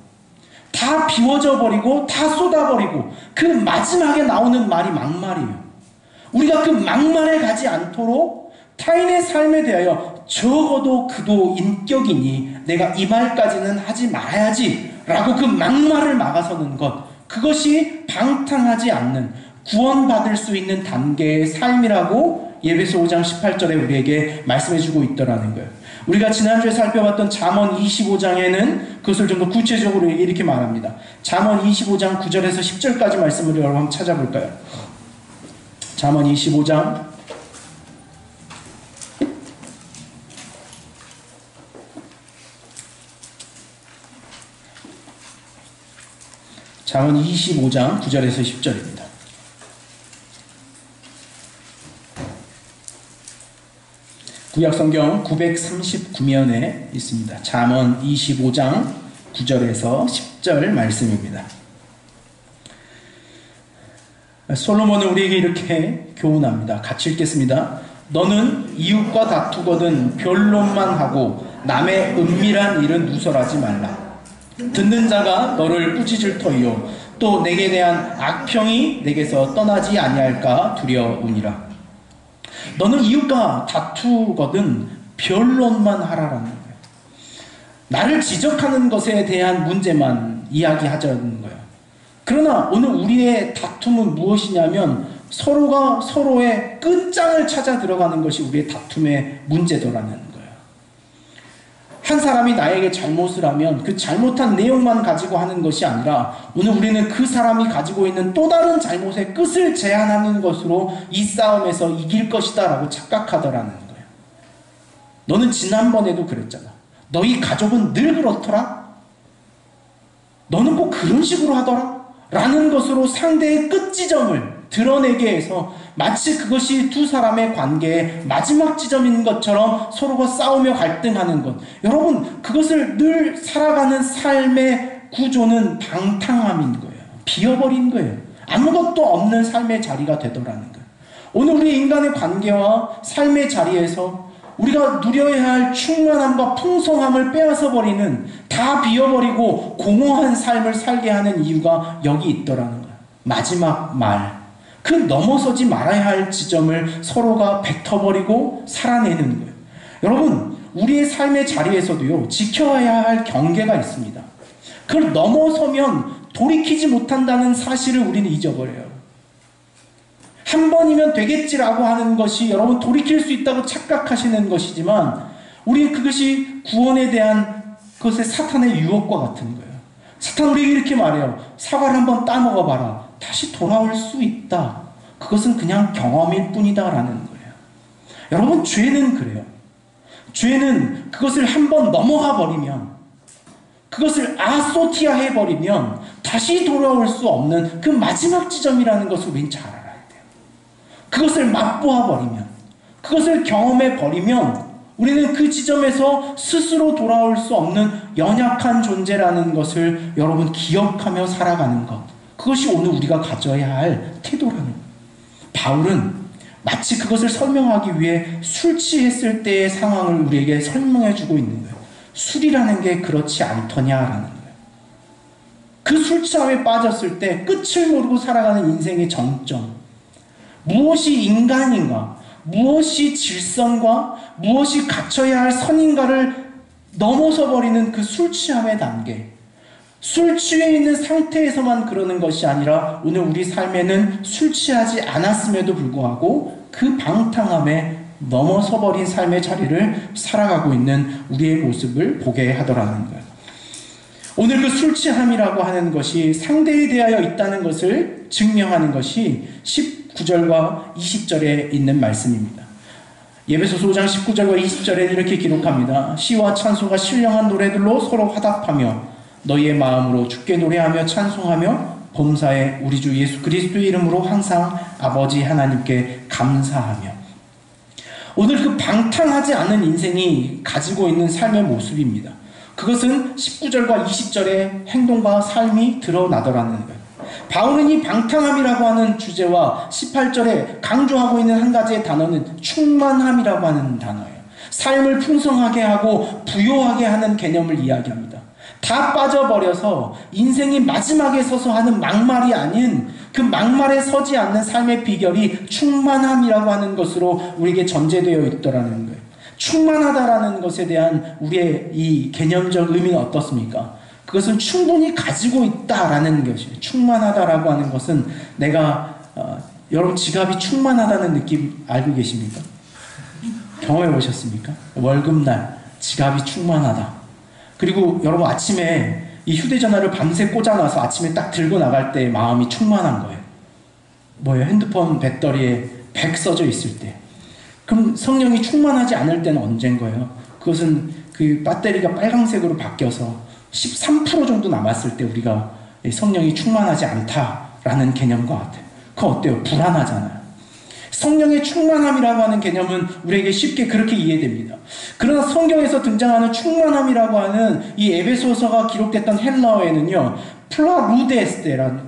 다 비워져 버리고 다 쏟아버리고 그 마지막에 나오는 말이 막말이에요. 우리가 그 막말에 가지 않도록 타인의 삶에 대하여 적어도 그도 인격이니 내가 이 말까지는 하지 말아야지 라고 그 막말을 막아서는 것, 그것이 방탕하지 않는 구원받을 수 있는 단계의 삶이라고 예배소 5장 18절에 우리에게 말씀해주고 있더라는 거예요. 우리가 지난주에 살펴봤던 잠언 25장에는 그것을 좀 더 구체적으로 이렇게 말합니다. 잠언 25장 9절에서 10절까지 말씀을 여러분 한번 찾아볼까요? 잠언 25장 9절에서 10절입니다. 구약성경 939면에 있습니다. 잠언 25장 9절에서 10절 말씀입니다. 솔로몬은 우리에게 이렇게 교훈합니다. 같이 읽겠습니다. 너는 이웃과 다투거든 변론만 하고 남의 은밀한 일은 누설하지 말라. 듣는 자가 너를 꾸짖을 터이요 또 내게 대한 악평이 내게서 떠나지 아니할까 두려우니라. 너는 이웃과 다투거든 변론만 하라라는 거예요. 나를 지적하는 것에 대한 문제만 이야기하자는 거예요. 그러나 오늘 우리의 다툼은 무엇이냐면 서로가 서로의 끝장을 찾아 들어가는 것이 우리의 다툼의 문제더라는 거예요. 한 사람이 나에게 잘못을 하면 그 잘못한 내용만 가지고 하는 것이 아니라 오늘 우리는 그 사람이 가지고 있는 또 다른 잘못의 끝을 제한하는 것으로 이 싸움에서 이길 것이다 라고 착각하더라는 거예요. 너는 지난번에도 그랬잖아. 너희 가족은 늘 그렇더라? 너는 꼭 그런 식으로 하더라? 라는 것으로 상대의 끝지점을 드러내게 해서 마치 그것이 두 사람의 관계의 마지막 지점인 것처럼 서로가 싸우며 갈등하는 것. 여러분, 그것을 늘 살아가는 삶의 구조는 방탕함인 거예요. 비어버린 거예요. 아무것도 없는 삶의 자리가 되더라는 거예요. 오늘 우리 인간의 관계와 삶의 자리에서 우리가 누려야 할 충만함과 풍성함을 빼앗아버리는, 다 비워버리고 공허한 삶을 살게 하는 이유가 여기 있더라는 거예요. 마지막 말. 그 넘어서지 말아야 할 지점을 서로가 뱉어버리고 살아내는 거예요. 여러분, 우리의 삶의 자리에서도요, 지켜야 할 경계가 있습니다. 그걸 넘어서면 돌이키지 못한다는 사실을 우리는 잊어버려요. 한 번이면 되겠지라고 하는 것이 여러분 돌이킬 수 있다고 착각하시는 것이지만 우리 그것이 구원에 대한 그것의 사탄의 유혹과 같은 거예요. 사탄 우리에게 이렇게 말해요. 사과를 한번 따먹어봐라. 다시 돌아올 수 있다. 그것은 그냥 경험일 뿐이다 라는 거예요. 여러분, 죄는 그래요. 죄는 그것을 한번 넘어가 버리면, 그것을 아소티아 해버리면 다시 돌아올 수 없는 그 마지막 지점이라는 것을 우린 잘 알아야 돼요. 그것을 맛보아 버리면, 그것을 경험해 버리면 우리는 그 지점에서 스스로 돌아올 수 없는 연약한 존재라는 것을 여러분 기억하며 살아가는 것. 그것이 오늘 우리가 가져야 할 태도라는 거예요. 바울은 마치 그것을 설명하기 위해 술 취했을 때의 상황을 우리에게 설명해 주고 있는 거예요. 술이라는 게 그렇지 않더냐라는 거예요. 그 술 취함에 빠졌을 때 끝을 모르고 살아가는 인생의 정점. 무엇이 인간인가? 무엇이 질성과 무엇이 갖춰야 할 선인가를 넘어서 버리는 그 술 취함의 단계. 술 취해 있는 상태에서만 그러는 것이 아니라 오늘 우리 삶에는 술 취하지 않았음에도 불구하고 그 방탕함에 넘어서 버린 삶의 자리를 살아가고 있는 우리의 모습을 보게 하더라는 거예요. 오늘 그 술 취함이라고 하는 것이 상대에 대하여 있다는 것을 증명하는 것이 19절과 20절에 있는 말씀입니다. 예배소서 5장 19절과 20절에는 이렇게 기록합니다. 시와 찬송과 신령한 노래들로 서로 화답하며 너희의 마음으로 주께 노래하며 찬송하며 범사에 우리 주 예수 그리스도의 이름으로 항상 아버지 하나님께 감사하며. 오늘 그 방탕하지 않은 인생이 가지고 있는 삶의 모습입니다. 그것은 19절과 20절의 행동과 삶이 드러나더라는 거예요. 바울은 이 방탕함이라고 하는 주제와 18절에 강조하고 있는 한 가지의 단어는 충만함이라고 하는 단어예요. 삶을 풍성하게 하고 부요하게 하는 개념을 이야기합니다. 다 빠져버려서 인생이 마지막에 서서 하는 막말이 아닌 그 막말에 서지 않는 삶의 비결이 충만함이라고 하는 것으로 우리에게 전제되어 있더라는 거예요. 충만하다라는 것에 대한 우리의 이 개념적 의미는 어떻습니까? 그것은 충분히 가지고 있다라는 것이에요. 충만하다라고 하는 것은 내가 여러분 지갑이 충만하다는 느낌 알고 계십니까? 경험해 보셨습니까? 월급날 지갑이 충만하다. 그리고 여러분 아침에 이 휴대전화를 밤새 꽂아놔서 아침에 딱 들고 나갈 때 마음이 충만한 거예요. 뭐예요? 핸드폰 배터리에 100 써져 있을 때. 그럼 성령이 충만하지 않을 때는 언제인 거예요? 그것은 그 배터리가 빨강색으로 바뀌어서 13% 정도 남았을 때 우리가 성령이 충만하지 않다라는 개념과 같아요. 그거 어때요? 불안하잖아요. 성령의 충만함이라고 하는 개념은 우리에게 쉽게 그렇게 이해됩니다. 그러나 성경에서 등장하는 충만함이라고 하는 이 에베소서가 기록됐던 헬라어에는요, 플라루데스테라는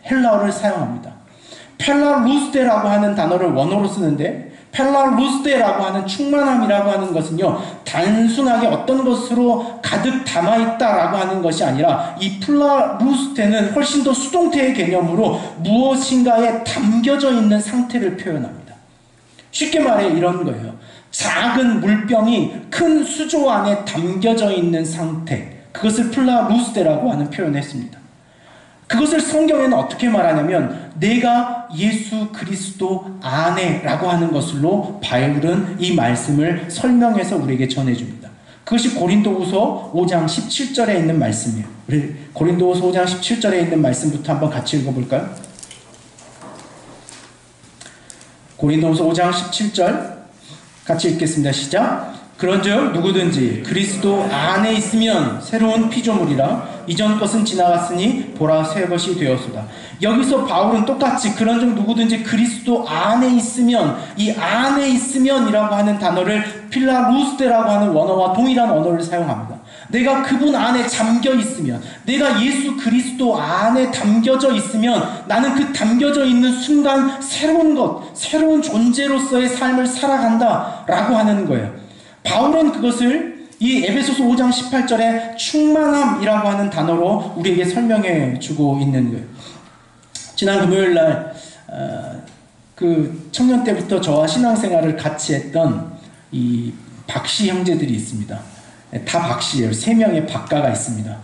헬라어를 사용합니다. 펠라루스테라고 하는 단어를 원어로 쓰는데, 펠라루스테라고 하는 충만함이라고 하는 것은요, 단순하게 어떤 것으로 가득 담아있다라고 하는 것이 아니라 이 플라루스테는 훨씬 더 수동태의 개념으로 무엇인가에 담겨져 있는 상태를 표현합니다. 쉽게 말해 이런 거예요. 작은 물병이 큰 수조 안에 담겨져 있는 상태, 그것을 플라루스테라고 하는 표현을 했습니다. 그것을 성경에는 어떻게 말하냐면 내가 예수 그리스도 안에 라고 하는 것으로 바울은 이 말씀을 설명해서 우리에게 전해줍니다. 그것이 고린도후서 5장 17절에 있는 말씀이에요. 우리 고린도후서 5장 17절에 있는 말씀부터 한번 같이 읽어볼까요? 고린도후서 5장 17절 같이 읽겠습니다. 시작! 그런즉 누구든지 그리스도 안에 있으면 새로운 피조물이라 이전 것은 지나갔으니 보라 새 것이 되었소이다. 여기서 바울은 똑같이 그런즉 누구든지 그리스도 안에 있으면, 이 안에 있으면이라고 하는 단어를 필라루스테라고 하는 원어와 동일한 언어를 사용합니다. 내가 그분 안에 잠겨 있으면, 내가 예수 그리스도 안에 담겨져 있으면 나는 그 담겨져 있는 순간 새로운 것, 새로운 존재로서의 삶을 살아간다 라고 하는 거예요. 바울은 그것을 이 에베소서 5장 18절에 충만함이라고 하는 단어로 우리에게 설명해 주고 있는 거예요. 지난 금요일날 그 청년 때부터 저와 신앙생활을 같이 했던 이 박씨 형제들이 있습니다. 다 박씨예요. 3명의 박가가 있습니다.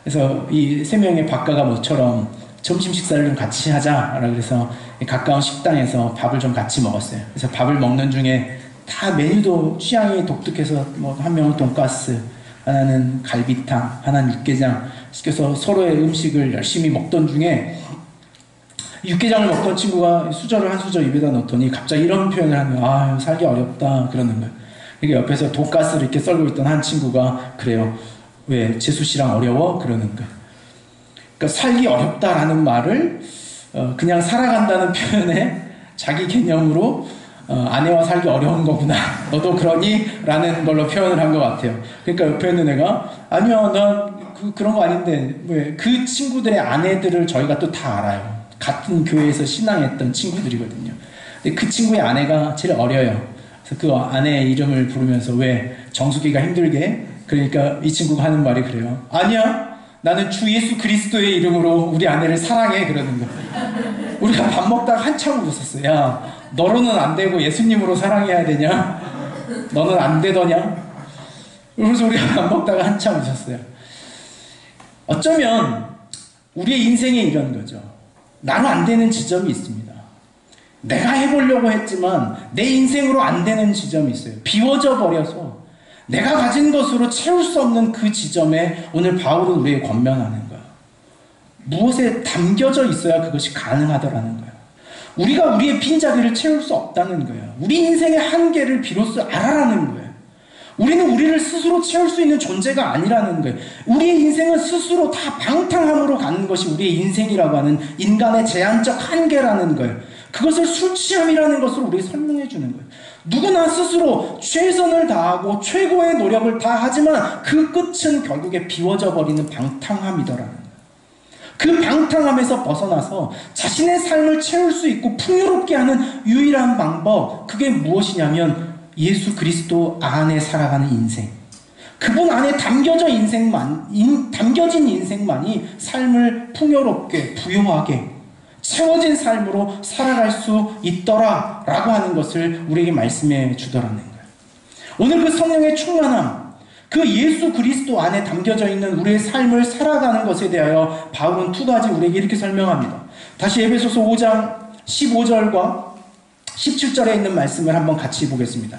그래서 이 3명의 박가가 모처럼 점심 식사를 좀 같이 하자라고 해서 가까운 식당에서 밥을 좀 같이 먹었어요. 그래서 밥을 먹는 중에 다 메뉴도 취향이 독특해서 뭐 한 명은 돈가스, 하나는 갈비탕, 하나는 육개장 시켜서 서로의 음식을 열심히 먹던 중에 육개장을 먹던 친구가 수저를 한 수저 입에다 넣더니 갑자기 이런 표현을 하는 거예요. 아, 살기 어렵다 그러는 거예요. 그러니까 옆에서 돈가스를 이렇게 썰고 있던 한 친구가 그래요. 왜 재수 씨랑 어려워? 그러는 거예요. 그러니까 살기 어렵다라는 말을 그냥 살아간다는 표현에 자기 개념으로 아내와 살기 어려운 거구나. 너도 그러니? 라는 걸로 표현을 한 것 같아요. 그러니까 옆에 있는 애가 아니요, 난 그런 거 아닌데 왜? 그 친구들의 아내들을 저희가 또 다 알아요. 같은 교회에서 신앙했던 친구들이거든요. 근데 그 친구의 아내가 제일 어려요. 그래서 그 아내의 이름을 부르면서 왜 정수기가 힘들게? 그러니까 이 친구가 하는 말이 그래요. 아니야, 나는 주 예수 그리스도의 이름으로 우리 아내를 사랑해. 그러는 거예요. 우리가 밥 먹다가 한참 웃었어요. 야, 너로는 안 되고 예수님으로 사랑해야 되냐? 너는 안 되더냐? 그래서 우리가 밥 먹다가 한참 웃었어요. 어쩌면 우리의 인생에 이런 거죠. 나로 안 되는 지점이 있습니다. 내가 해보려고 했지만 내 인생으로 안 되는 지점이 있어요. 비워져 버려서 내가 가진 것으로 채울 수 없는 그 지점에 오늘 바울은 우리에게 권면하는 거예요. 무엇에 담겨져 있어야 그것이 가능하다라는 거예요. 우리가 우리의 빈자리를 채울 수 없다는 거예요. 우리 인생의 한계를 비로소 알아라는 거예요. 우리는 우리를 스스로 채울 수 있는 존재가 아니라는 거예요. 우리의 인생은 스스로 다 방탕함으로 가는 것이 우리의 인생이라고 하는 인간의 제한적 한계라는 거예요. 그것을 술 취함이라는 것을 우리에게 설명해 주는 거예요. 누구나 스스로 최선을 다하고 최고의 노력을 다하지만 그 끝은 결국에 비워져 버리는 방탕함이더라는 거예요. 그 방탕함에서 벗어나서 자신의 삶을 채울 수 있고 풍요롭게 하는 유일한 방법, 그게 무엇이냐면 예수 그리스도 안에 살아가는 인생, 그분 안에 담겨진 인생만이 삶을 풍요롭게 부유하게 채워진 삶으로 살아갈 수 있더라 라고 하는 것을 우리에게 말씀해 주더라는 거예요. 오늘 그 성령의 충만함, 그 예수 그리스도 안에 담겨져 있는 우리의 삶을 살아가는 것에 대하여 바울은 2가지 우리에게 이렇게 설명합니다. 다시 에베소서 5장 15절과 17절에 있는 말씀을 한번 같이 보겠습니다.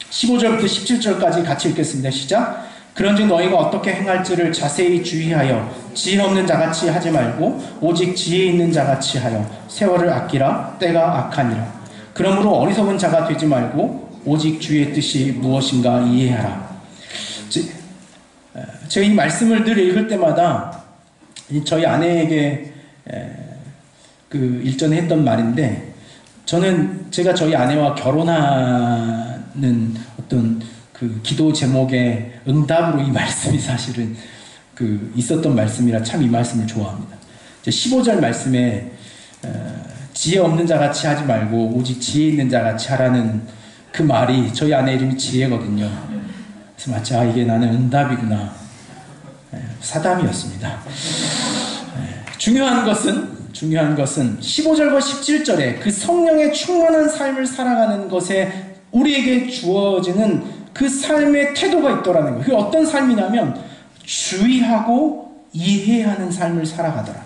15절부터 17절까지 같이 읽겠습니다. 시작. 그런즉 너희가 어떻게 행할지를 자세히 주의하여 지혜 없는 자같이 하지 말고 오직 지혜 있는 자같이 하여 세월을 아끼라. 때가 악하니라. 그러므로 어리석은 자가 되지 말고 오직 주의 뜻이 무엇인가 이해하라. 제가 이 말씀을 늘 읽을 때마다 저희 아내에게 일전에 했던 말인데, 저는 제가 저희 아내와 결혼하는 어떤 그 기도 제목의 응답으로 이 말씀이 사실은 있었던 말씀이라 참 이 말씀을 좋아합니다. 15절 말씀에 지혜 없는 자같이 하지 말고 오직 지혜 있는 자같이 하라는 그 말이, 저희 아내 이름이 지혜거든요. 그래서 마치 이게 나는 응답이구나. 사담이었습니다. 중요한 것은 15절과 17절에 그 성령의 충만한 삶을 살아가는 것에 우리에게 주어지는 그 삶의 태도가 있더라는 거예요. 그게 어떤 삶이냐면 주의하고 이해하는 삶을 살아가더라.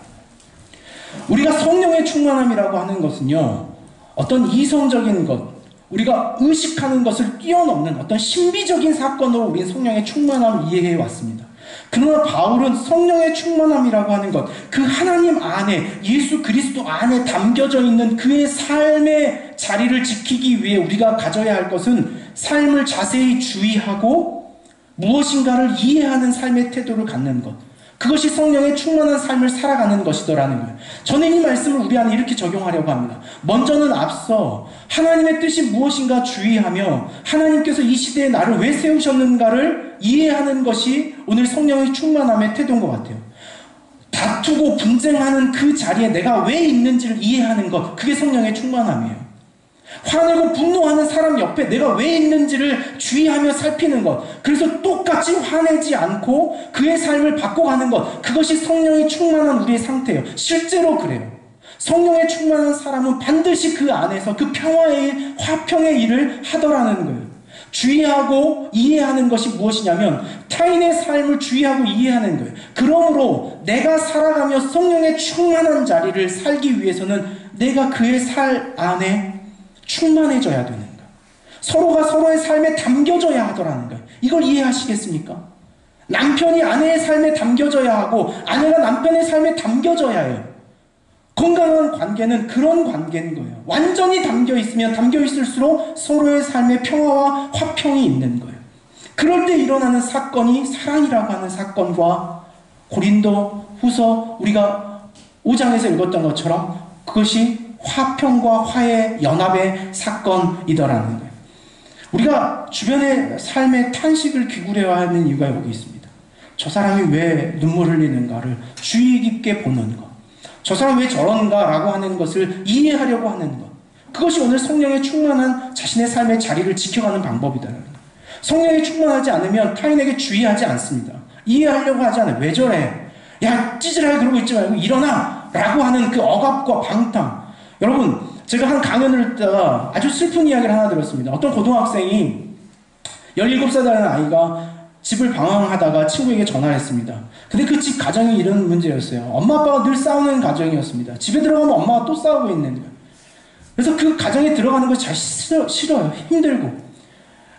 우리가 성령의 충만함이라고 하는 것은요, 어떤 이성적인 것, 우리가 의식하는 것을 뛰어넘는 어떤 신비적인 사건으로 우리는 성령의 충만함을 이해해 왔습니다. 그러나 바울은 성령의 충만함이라고 하는 것, 그 하나님 안에, 예수 그리스도 안에 담겨져 있는 그의 삶의 자리를 지키기 위해 우리가 가져야 할 것은 삶을 자세히 주의하고 무엇인가를 이해하는 삶의 태도를 갖는 것, 그것이 성령의 충만한 삶을 살아가는 것이더라는 거예요. 저는 이 말씀을 우리 안에 이렇게 적용하려고 합니다. 먼저는 앞서 하나님의 뜻이 무엇인가 주의하며 하나님께서 이 시대에 나를 왜 세우셨는가를 이해하는 것이 오늘 성령의 충만함의 태도인 것 같아요. 다투고 분쟁하는 그 자리에 내가 왜 있는지를 이해하는 것, 그게 성령의 충만함이에요. 화내고 분노하는 사람 옆에 내가 왜 있는지를 주의하며 살피는 것, 그래서 똑같이 화내지 않고 그의 삶을 바꿔가는 것, 그것이 성령이 충만한 우리의 상태예요. 실제로 그래요. 성령의 충만한 사람은 반드시 그 안에서 그 평화의 일, 화평의 일을 하더라는 거예요. 주의하고 이해하는 것이 무엇이냐면 타인의 삶을 주의하고 이해하는 거예요. 그러므로 내가 살아가며 성령의 충만한 자리를 살기 위해서는 내가 그의 살 안에 충만해져야 되는 거예요. 서로가 서로의 삶에 담겨져야 하더라는 거예요. 이걸 이해하시겠습니까? 남편이 아내의 삶에 담겨져야 하고 아내가 남편의 삶에 담겨져야 해요. 건강한 관계는 그런 관계인 거예요. 완전히 담겨 있으면 담겨 있을수록 서로의 삶에 평화와 화평이 있는 거예요. 그럴 때 일어나는 사건이 사랑이라고 하는 사건과 고린도 후서 우리가 5장에서 읽었던 것처럼 그것이 화평과 화해, 연합의 사건이더라는 거예요. 우리가 주변의 삶의 탄식을 기울여야 하는 이유가 여기 있습니다. 저 사람이 왜 눈물 흘리는가를 주의 깊게 보는 것, 저 사람 왜 저런가라고 하는 것을 이해하려고 하는 것, 그것이 오늘 성령의 충만한 자신의 삶의 자리를 지켜가는 방법이다라는 거예요. 성령이 충만하지 않으면 타인에게 주의하지 않습니다. 이해하려고 하지 않아요. 왜 저래? 야, 찌질하게 그러고 있지 말고 일어나! 라고 하는 그 억압과 방탕. 여러분, 제가 한 강연을 듣다가 아주 슬픈 이야기를 하나 들었습니다. 어떤 고등학생이 17살 되는 아이가 집을 방황하다가 친구에게 전화를 했습니다. 근데 그 집 가정이 이런 문제였어요. 엄마 아빠가 늘 싸우는 가정이었습니다. 집에 들어가면 엄마가 또 싸우고 있는 거예요. 그래서 그 가정에 들어가는 것이 잘 싫어요. 힘들고.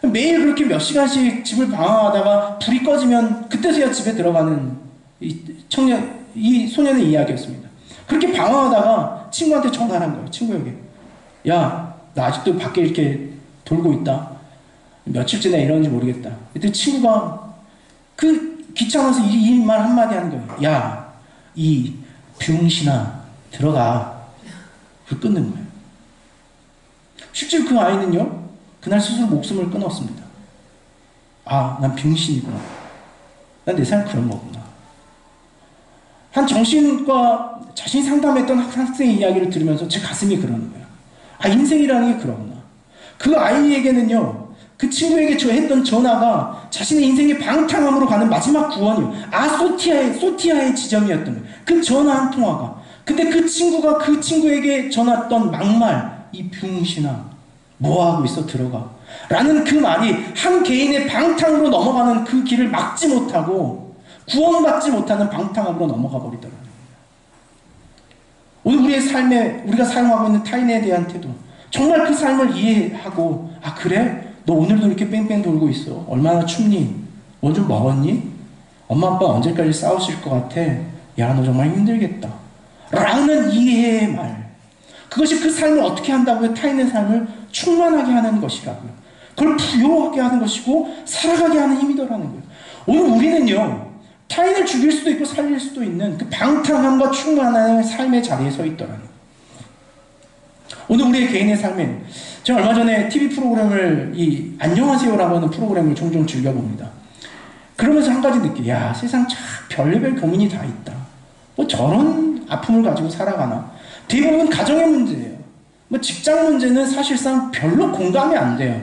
매일 그렇게 몇 시간씩 집을 방황하다가 불이 꺼지면 그때서야 집에 들어가는 이 소년의 이야기였습니다. 그렇게 방황하다가 친구한테 전화를 한 거예요. 친구에게. 야, 나 아직도 밖에 이렇게 돌고 있다. 며칠째 내가 이러는지 모르겠다. 그때 친구가 귀찮아서 이 말 한마디 하는 거예요. 야, 이 병신아, 들어가. 그걸 끊는 거예요. 실제로 그 아이는요, 그날 스스로 목숨을 끊었습니다. 아, 난 병신이구나. 난 내 삶 그런 거구나. 한 정신과 자신이 상담했던 학생의 이야기를 들으면서 제 가슴이 그러는 거예요. 아, 인생이라는 게 그러구나. 그 아이에게는요, 그 친구에게 했던 전화가 자신의 인생의 방탕함으로 가는 마지막 구원이요. 소티아의 지점이었던 거예요. 그 전화 한 통화가. 근데 그 친구가 그 친구에게 전했던 막말, 이 병신아, 뭐하고 있어? 들어가. 라는 그 말이 한 개인의 방탕으로 넘어가는 그 길을 막지 못하고 구원받지 못하는 방탕함으로 넘어가 버리더라고요. 오늘 우리의 삶에 우리가 사용하고 있는 타인에 대한 태도, 정말 그 삶을 이해하고, 아 그래? 너 오늘도 이렇게 뺑뺑 돌고 있어. 얼마나 춥니? 뭐 좀 먹었니? 엄마 아빠 언제까지 싸우실 것 같아? 야 너 정말 힘들겠다 라는 이해의 말, 그것이 그 삶을 어떻게 한다고요? 타인의 삶을 충만하게 하는 것이라고요. 그걸 부요하게 하는 것이고 살아가게 하는 힘이더라는 거예요. 오늘 우리는요, 타인을 죽일 수도 있고 살릴 수도 있는 그 방탕함과 충만한 삶의 자리에 서 있더라는 거예요. 오늘 우리의 개인의 삶에, 제가 얼마 전에 TV 프로그램을, 이 안녕하세요라고 하는 프로그램을 종종 즐겨봅니다. 그러면서 한 가지 느끼, 야 세상 참 별의별 고민이 다 있다. 뭐 저런 아픔을 가지고 살아가나. 대부분 가정의 문제예요. 뭐 직장 문제는 사실상 별로 공감이 안 돼요.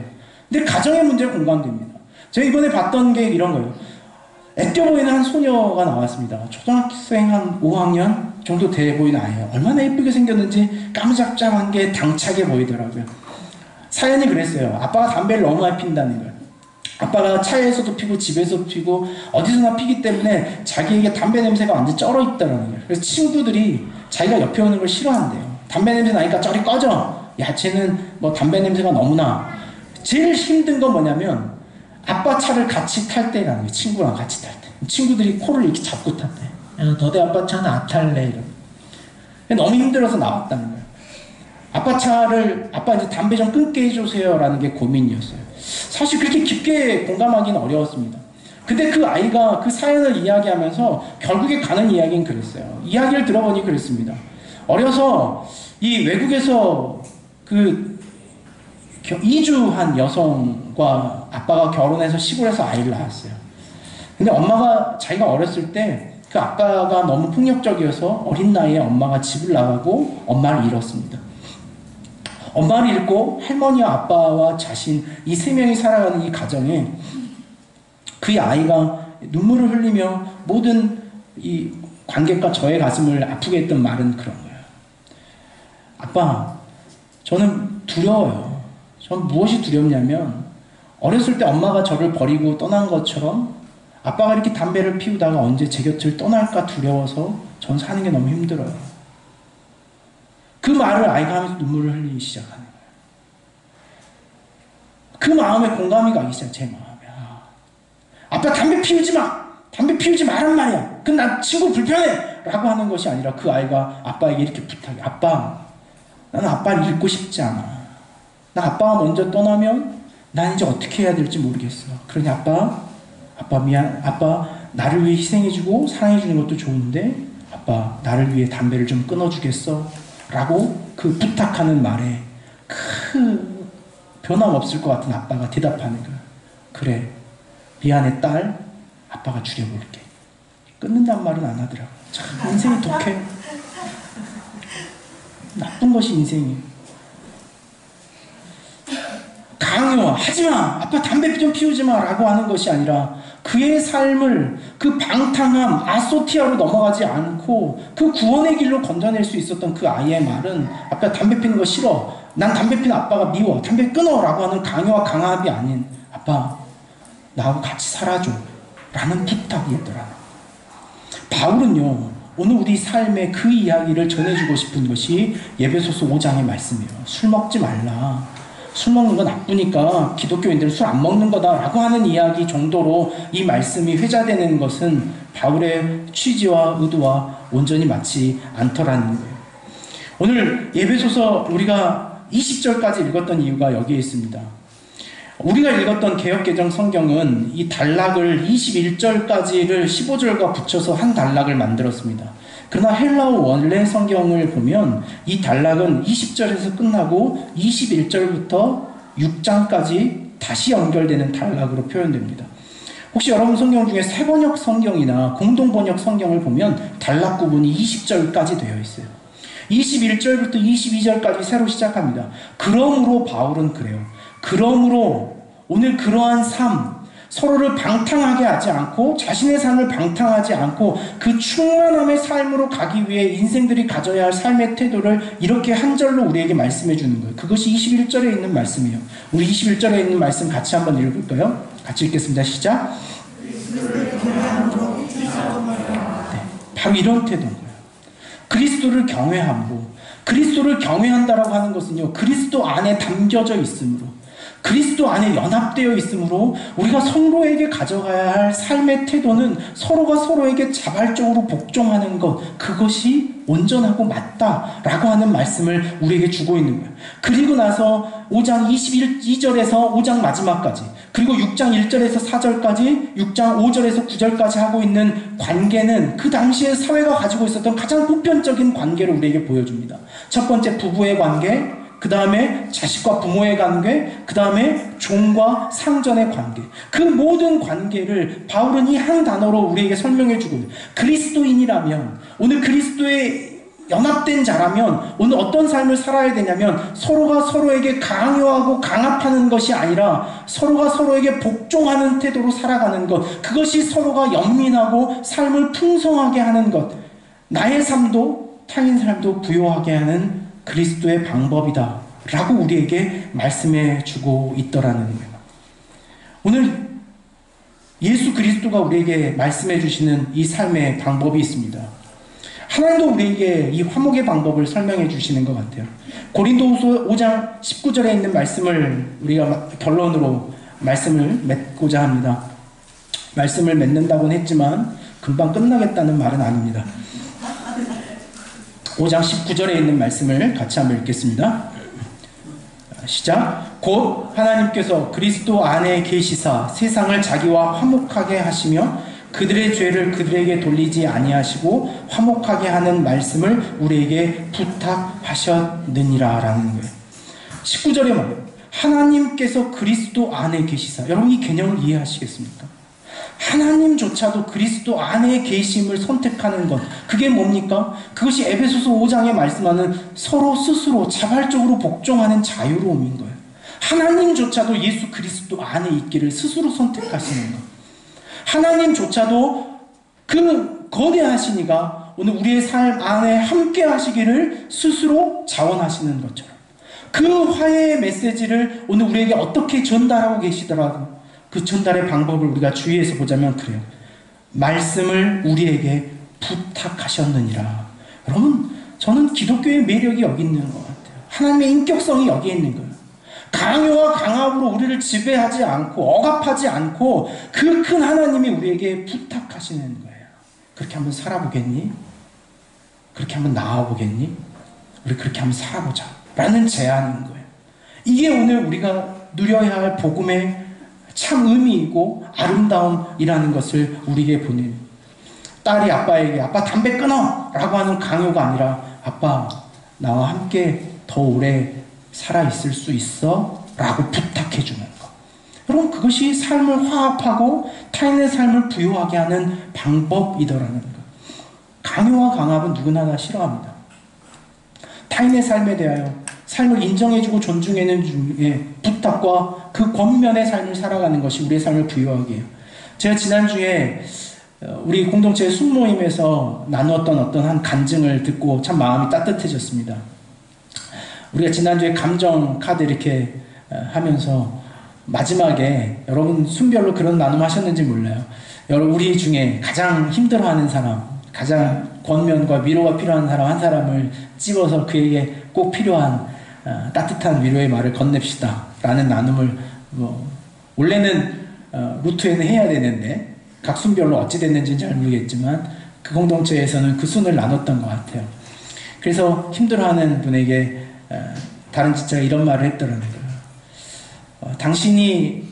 근데 가정의 문제가 공감됩니다. 제가 이번에 봤던 게 이런 거예요. 애껴 보이는 한 소녀가 나왔습니다. 초등학생 한 5학년 정도 돼 보이는 아이예요. 얼마나 예쁘게 생겼는지 깜짝짝한 게 당차게 보이더라고요. 사연이 그랬어요. 아빠가 담배를 너무 많이 핀다는 거예요. 아빠가 차에서도 피고 집에서도 피고 어디서나 피기 때문에 자기에게 담배 냄새가 완전 쩔어 있다는 거예요. 그래서 친구들이 자기가 옆에 오는 걸 싫어한대요. 담배 냄새 나니까 저리 꺼져. 야 쟤는 뭐 담배 냄새가 너무나. 제일 힘든 건 뭐냐면 아빠 차를 같이 탈 때라는 거예요. 친구랑 같이 탈 때. 친구들이 코를 이렇게 잡고 탔대. 야, 너네 아빠 차는 안 탈래. 이러고. 너무 힘들어서 나왔다는 거예요. 아빠 이제 담배 좀 끊게 해주세요라는 게 고민이었어요. 사실 그렇게 깊게 공감하기는 어려웠습니다. 근데 그 아이가 그 사연을 이야기하면서 결국에 가는 이야기는 그랬어요. 이야기를 들어보니 그랬습니다. 어려서 이 외국에서 그 이주한 여성과 아빠가 결혼해서 시골에서 아이를 낳았어요. 근데 엄마가, 자기가 어렸을 때 그 아빠가 너무 폭력적이어서 어린 나이에 엄마가 집을 나가고 엄마를 잃었습니다. 엄마를 잃고 할머니와 아빠와 자신, 이 세 명이 살아가는 이 가정에 그 아이가 눈물을 흘리며 모든 이 관객과 저의 가슴을 아프게 했던 말은 그런 거예요. 아빠, 저는 두려워요. 전 무엇이 두렵냐면 어렸을 때 엄마가 저를 버리고 떠난 것처럼 아빠가 이렇게 담배를 피우다가 언제 제 곁을 떠날까 두려워서 전 사는 게 너무 힘들어요. 그 말을 아이가 하면서 눈물을 흘리기 시작하는 거예요. 그 마음에 공감이 가기 시작, 제 마음에. 아빠 담배 피우지 마! 담배 피우지 마란 말이야! 그럼 나 친구 불편해! 라고 하는 것이 아니라 그 아이가 아빠에게 이렇게 부탁해. 아빠, 나는 아빠를 잃고 싶지 않아. 나 아빠가 먼저 떠나면 난 이제 어떻게 해야 될지 모르겠어. 그러니 아빠 미안. 아빠 나를 위해 희생해주고 사랑해주는 것도 좋은데 아빠 나를 위해 담배를 좀 끊어주겠어? 라고 그 부탁하는 말에 그 변함없을 것 같은 아빠가 대답하는 거야. 그래, 미안해 딸, 아빠가 줄여볼게. 끊는단 말은 안 하더라고. 참 인생이 독해. 나쁜 것이 인생이에요. 강요와 하지마, 아빠 담배 좀 피우지마 라고 하는 것이 아니라 그의 삶을 그 방탕함, 아소티아로 넘어가지 않고 그 구원의 길로 건져낼 수 있었던 그 아이의 말은 아빠 담배 피는 거 싫어, 난 담배 피는 아빠가 미워, 담배 끊어 라고 하는 강요와 강압이 아닌 아빠 나하고 같이 살아줘 라는 부탁이었더라. 바울은요, 오늘 우리 삶의 그 이야기를 전해주고 싶은 것이 에베소서 5장의 말씀이에요. 술 먹지 말라, 술 먹는 거 나쁘니까 기독교인들은 술 안 먹는 거다 라고 하는 이야기 정도로 이 말씀이 회자되는 것은 바울의 취지와 의도와 온전히 맞지 않더라는 거예요. 오늘 에베소서 우리가 20절까지 읽었던 이유가 여기에 있습니다. 우리가 읽었던 개역개정 성경은 이 단락을 21절까지를 15절과 붙여서 한 단락을 만들었습니다. 그러나 헬라어 원래 성경을 보면 이 단락은 20절에서 끝나고 21절부터 6장까지 다시 연결되는 단락으로 표현됩니다. 혹시 여러분 성경 중에 새번역 성경이나 공동번역 성경을 보면 단락 구분이 20절까지 되어 있어요. 21절부터 22절까지 새로 시작합니다. 그러므로 바울은 그래요. 그러므로 오늘 그러한 삶, 서로를 방탕하게 하지 않고 자신의 삶을 방탕하지 않고 그 충만함의 삶으로 가기 위해 인생들이 가져야 할 삶의 태도를 이렇게 한 절로 우리에게 말씀해 주는 거예요. 그것이 21절에 있는 말씀이에요. 우리 21절에 있는 말씀 같이 한번 읽어볼까요? 같이 읽겠습니다. 시작. 네, 바로 이런 태도인 거예요. 그리스도를 경외함으로, 그리스도를 경외한다라고 하는 것은요, 그리스도 안에 담겨져 있으므로, 그리스도 안에 연합되어 있으므로 우리가 성도에게 가져가야 할 삶의 태도는 서로가 서로에게 자발적으로 복종하는 것, 그것이 온전하고 맞다라고 하는 말씀을 우리에게 주고 있는 거예요. 그리고 나서 5장 22절에서 5장 마지막까지, 그리고 6장 1절에서 4절까지, 6장 5절에서 9절까지 하고 있는 관계는 그 당시에 사회가 가지고 있었던 가장 보편적인 관계를 우리에게 보여줍니다. 첫 번째, 부부의 관계, 그 다음에 자식과 부모의 관계, 그 다음에 종과 상전의 관계. 그 모든 관계를 바울은 이 한 단어로 우리에게 설명해주고 있는, 그리스도인이라면, 오늘 그리스도에 연합된 자라면 오늘 어떤 삶을 살아야 되냐면, 서로가 서로에게 강요하고 강압하는 것이 아니라 서로가 서로에게 복종하는 태도로 살아가는 것, 그것이 서로가 연민하고 삶을 풍성하게 하는 것, 나의 삶도 타인 삶도 부요하게 하는 그리스도의 방법이다 라고 우리에게 말씀해 주고 있더라는 거예요. 오늘 예수 그리스도가 우리에게 말씀해 주시는 이 삶의 방법이 있습니다. 하나님도 우리에게 이 화목의 방법을 설명해 주시는 것 같아요. 고린도후서 5장 19절에 있는 말씀을 우리가 결론으로 말씀을 맺고자 합니다. 말씀을 맺는다고는 했지만 금방 끝나겠다는 말은 아닙니다. 5장 19절에 있는 말씀을 같이 한번 읽겠습니다. 시작. 곧 하나님께서 그리스도 안에 계시사 세상을 자기와 화목하게 하시며 그들의 죄를 그들에게 돌리지 아니하시고 화목하게 하는 말씀을 우리에게 부탁하셨느니라 라는 거예요. 19절에 말해요. 하나님께서 그리스도 안에 계시사. 여러분 이 개념을 이해하시겠습니까? 하나님조차도 그리스도 안에 계심을 선택하는 것, 그게 뭡니까? 그것이 에베소서 5장에 말씀하는 서로 스스로 자발적으로 복종하는 자유로움인 거예요. 하나님조차도 예수 그리스도 안에 있기를 스스로 선택하시는 것. 하나님조차도 그 거대하신 이가 오늘 우리의 삶 안에 함께 하시기를 스스로 자원하시는 것처럼, 그 화해의 메시지를 오늘 우리에게 어떻게 전달하고 계시더라도 그 전달의 방법을 우리가 주의해서 보자면 그래요. 말씀을 우리에게 부탁하셨느니라. 여러분, 저는 기독교의 매력이 여기 있는 것 같아요. 하나님의 인격성이 여기에 있는 거예요. 강요와 강압으로 우리를 지배하지 않고 억압하지 않고 그 큰 하나님이 우리에게 부탁하시는 거예요. 그렇게 한번 살아보겠니? 그렇게 한번 나아보겠니? 우리 그렇게 한번 살아보자 라는 제안인 거예요. 이게 오늘 우리가 누려야 할 복음의 참 의미이고 아름다움이라는 것을 우리에게 보내요. 딸이 아빠에게 아빠 담배 끊어! 라고 하는 강요가 아니라 아빠 나와 함께 더 오래 살아있을 수 있어? 라고 부탁해 주는 것. 여러분 그것이 삶을 화합하고 타인의 삶을 부요하게 하는 방법이더라는 것. 강요와 강압은 누구나 다 싫어합니다. 타인의 삶에 대하여 삶을 인정해주고 존중해주는 중에 부탁과 그 권면의 삶을 살아가는 것이 우리의 삶을 부유하게 해요. 제가 지난주에 우리 공동체의 순모임에서 나누었던 어떤 한 간증을 듣고 참 마음이 따뜻해졌습니다. 우리가 지난주에 감정 카드 이렇게 하면서 마지막에 여러분 순별로 그런 나눔 하셨는지 몰라요. 여러분 우리 중에 가장 힘들어하는 사람, 가장 권면과 위로가 필요한 사람 한 사람을 집어서 그에게 꼭 필요한 따뜻한 위로의 말을 건넵시다 라는 나눔을 원래는 루트에는 해야 되는데 각 순별로 어찌 됐는지는 잘 모르겠지만 그 공동체에서는 그 순을 나눴던 것 같아요. 그래서 힘들어하는 분에게 다른 지체가 이런 말을 했더라는 거예요. 당신이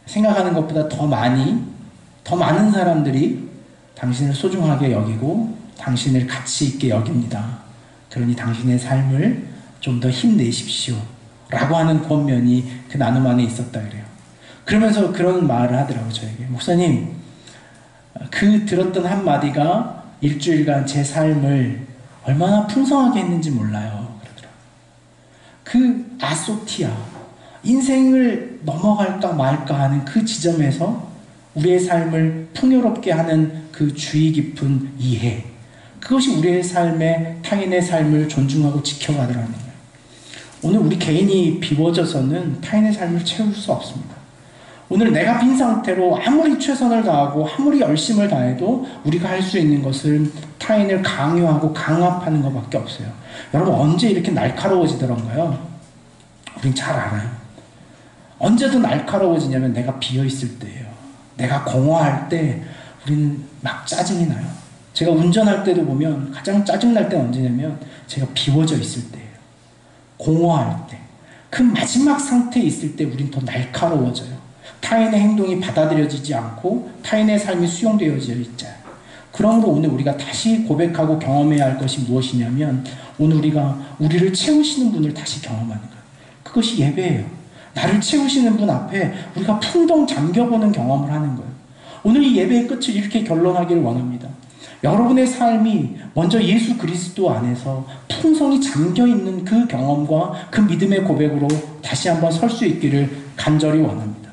생각하는 것보다 더 많은 사람들이 당신을 소중하게 여기고 당신을 가치 있게 여깁니다. 그러니 당신의 삶을 좀 더 힘내십시오 라고 하는 권면이 그 나눔 안에 있었다 그래요. 그러면서 그런 말을 하더라고요. 저에게 목사님 그 들었던 한마디가 일주일간 제 삶을 얼마나 풍성하게 했는지 몰라요 그러더라고요. 그 아소티아 인생을 넘어갈까 말까 하는 그 지점에서 우리의 삶을 풍요롭게 하는 그 주의 깊은 이해, 그것이 우리의 삶에 타인의 삶을 존중하고 지켜가더라는 거예요. 오늘 우리 개인이 비워져서는 타인의 삶을 채울 수 없습니다. 오늘 내가 빈 상태로 아무리 최선을 다하고 아무리 열심을 다해도 우리가 할 수 있는 것은 타인을 강요하고 강압하는 것밖에 없어요. 여러분, 언제 이렇게 날카로워지더런가요? 우린 잘 알아요. 언제도 날카로워지냐면 내가 비어있을 때예요. 내가 공허할 때 우리는 막 짜증이 나요. 제가 운전할 때도 보면 가장 짜증날 때 언제냐면 제가 비워져 있을 때예요. 공허할 때. 그 마지막 상태에 있을 때 우린 더 날카로워져요. 타인의 행동이 받아들여지지 않고 타인의 삶이 수용되어져 있잖아요. 그러므로 오늘 우리가 다시 고백하고 경험해야 할 것이 무엇이냐면 오늘 우리가 우리를 채우시는 분을 다시 경험하는 거예요. 그것이 예배예요. 나를 채우시는 분 앞에 우리가 풍덩 잠겨보는 경험을 하는 거예요. 오늘 이 예배의 끝을 이렇게 결론하기를 원합니다. 여러분의 삶이 먼저 예수 그리스도 안에서 풍성이 잠겨있는 그 경험과 그 믿음의 고백으로 다시 한번 설 수 있기를 간절히 원합니다.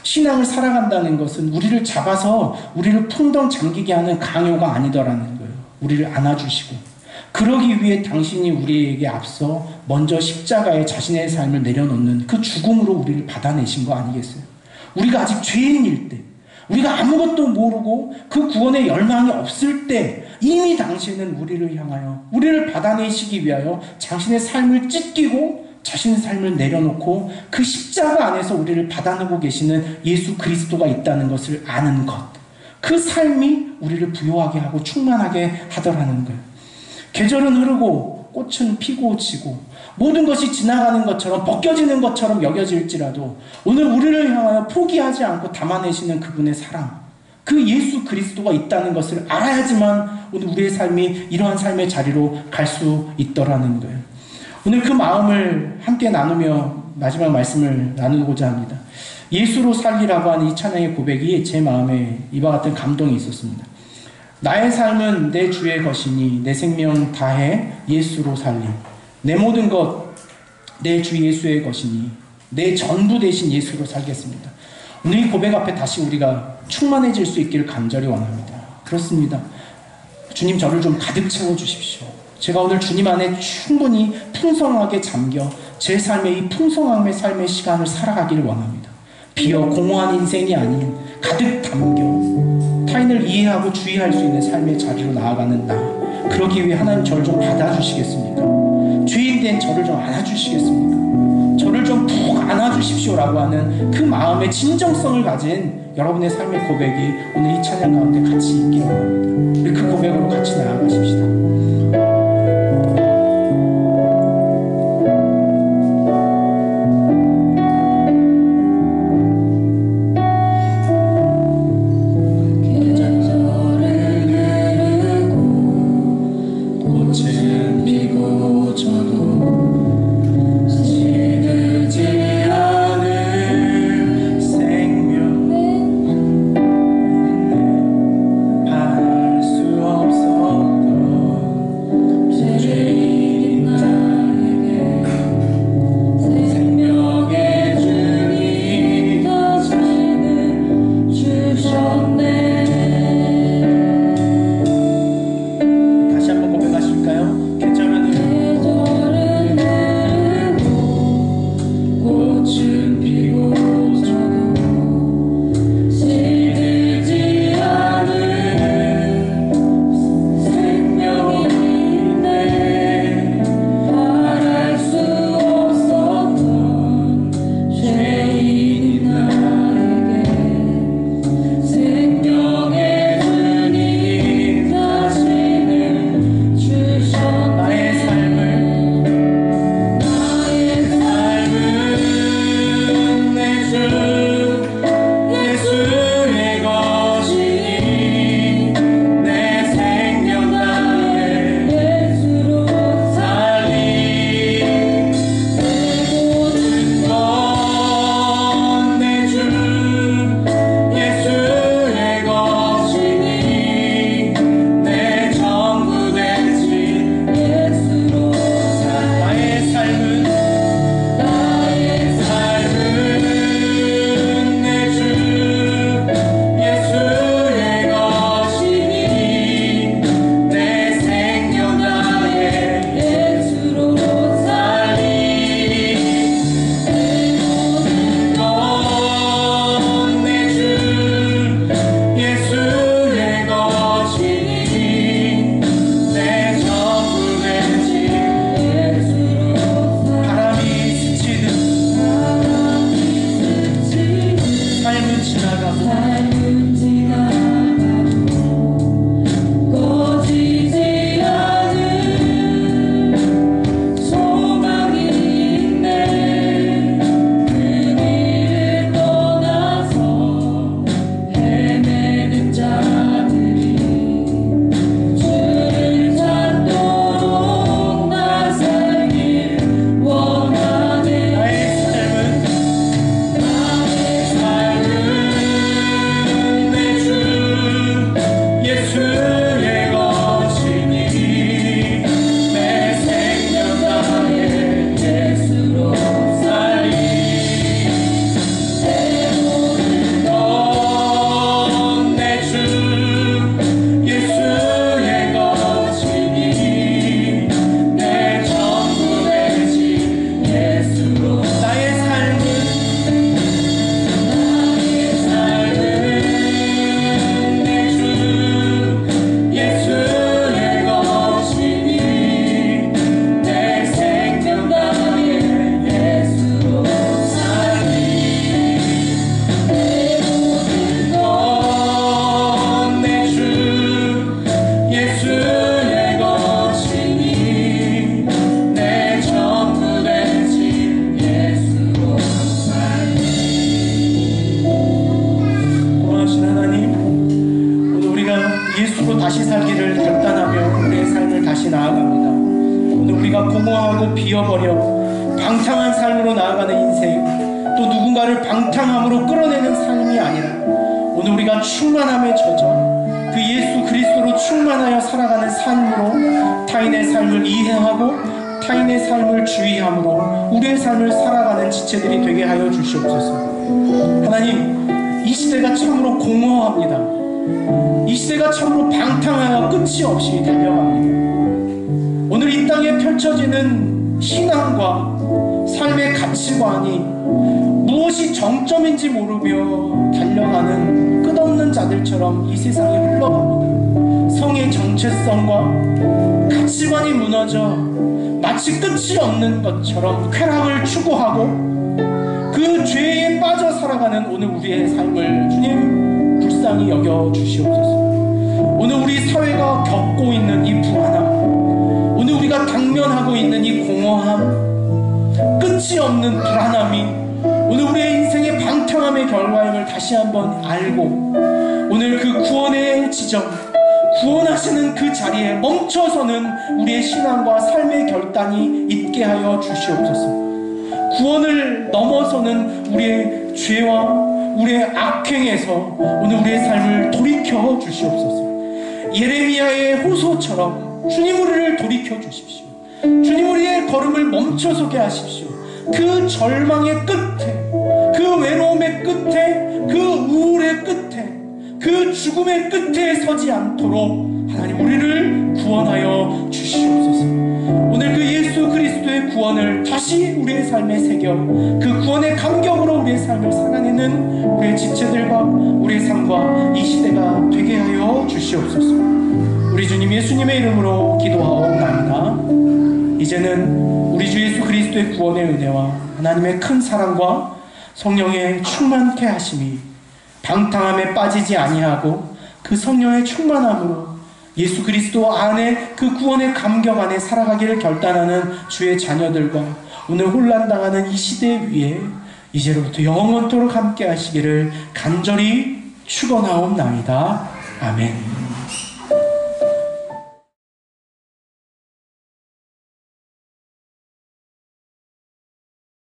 신앙을 살아간다는 것은 우리를 잡아서 우리를 풍덩 잠기게 하는 강요가 아니더라는 거예요. 우리를 안아주시고 그러기 위해 당신이 우리에게 앞서 먼저 십자가에 자신의 삶을 내려놓는 그 죽음으로 우리를 받아내신 거 아니겠어요? 우리가 아직 죄인일 때, 우리가 아무것도 모르고 그 구원의 열망이 없을 때 이미 당신은 우리를 향하여 우리를 받아내시기 위하여 자신의 삶을 찢기고 자신의 삶을 내려놓고 그 십자가 안에서 우리를 받아내고 계시는 예수 그리스도가 있다는 것을 아는 것, 그 삶이 우리를 부요하게 하고 충만하게 하더라는 거예요. 계절은 흐르고 꽃은 피고 지고 모든 것이 지나가는 것처럼 벗겨지는 것처럼 여겨질지라도 오늘 우리를 향하여 포기하지 않고 담아내시는 그분의 사랑, 그 예수 그리스도가 있다는 것을 알아야지만 오늘 우리의 삶이 이러한 삶의 자리로 갈 수 있더라는 거예요. 오늘 그 마음을 함께 나누며 마지막 말씀을 나누고자 합니다. 예수로 살리라고 하는 이 찬양의 고백이 제 마음에 이와 같은 감동이 있었습니다. 나의 삶은 내 주의 것이니 내 생명 다해 예수로 살림. 내 모든 것 내 주 예수의 것이니 내 전부 대신 예수로 살겠습니다. 오늘 이 고백 앞에 다시 우리가 충만해질 수 있기를 간절히 원합니다. 그렇습니다. 주님, 저를 좀 가득 채워주십시오. 제가 오늘 주님 안에 충분히 풍성하게 잠겨 제 삶의 이 풍성함의 삶의 시간을 살아가기를 원합니다. 비어 공허한 인생이 아닌 가득 담겨 타인을 이해하고 주의할 수 있는 삶의 자리로 나아가는 나, 그러기 위해 하나님 저를 좀 받아주시겠습니까? 죄인된 저를 좀 안아주시겠습니까? 저를 좀 푹 안아주십시오라고 하는 그 마음의 진정성을 가진 여러분의 삶의 고백이 오늘 이 찬양 가운데 같이 있기를 원합니다. 우리 그 고백으로 같이 나아가십시다. 비워버려 방탕한 삶으로 나아가는 인생, 또 누군가를 방탕함으로 끌어내는 삶이 아니라 오늘 우리가 충만함에 젖어 그 예수 그리스도로 충만하여 살아가는 삶으로 타인의 삶을 이해하고 타인의 삶을 주의함으로 우리의 삶을 살아가는 지체들이 되게 하여 주시옵소서. 하나님, 이 시대가 참으로 공허합니다. 이 시대가 참으로 방탕하여 끝이 없이 달려갑니다. 오늘 이 땅에 펼쳐지는 신앙과 삶의 가치관이 무엇이 정점인지 모르며 달려가는 끝없는 자들처럼 이 세상이 흘러갑니다. 성의 정체성과 가치관이 무너져 마치 끝이 없는 것처럼 쾌락을 추구하고 그 죄에 빠져 살아가는 오늘 우리의 삶을 주님 불쌍히 여겨 주시옵소서. 오늘 우리 사회가 겪고 있는 이 불안함, 오늘 우리가 당면하고 있는 이 공허함, 끝이 없는 불안함이 오늘 우리의 인생의 방탕함의 결과임을 다시 한번 알고 오늘 그 구원의 지점, 구원하시는 그 자리에 멈춰서는 우리의 신앙과 삶의 결단이 있게 하여 주시옵소서. 구원을 넘어서는 우리의 죄와 우리의 악행에서 오늘 우리의 삶을 돌이켜 주시옵소서. 예레미야의 호소처럼 주님 우리를 돌이켜 주십시오. 주님 우리의 걸음을 멈춰서게 하십시오. 그 절망의 끝에, 그 외로움의 끝에, 그 우울의 끝에, 그 죽음의 끝에 서지 않도록 하나님 우리를 구원하여 주시옵소서. 오늘 그 예수 그리스도의 구원을 다시 우리의 삶에 새겨 그 구원의 감격으로 우리의 삶을 살아내는 우리의 지체들과 우리의 삶과 이 시대가 되게 하여 주시옵소서. 우리 주님 예수님의 이름으로 기도하옵나이다. 이제는 우리 주 예수 그리스도의 구원의 은혜와 하나님의 큰 사랑과 성령의 충만케 하심이 방탕함에 빠지지 아니하고 그 성령의 충만함으로 예수 그리스도 안에 그 구원의 감격 안에 살아가기를 결단하는 주의 자녀들과 오늘 혼란당하는 이 시대 위에 이제로부터 영원토록 함께 하시기를 간절히 축원하옵나이다. 아멘.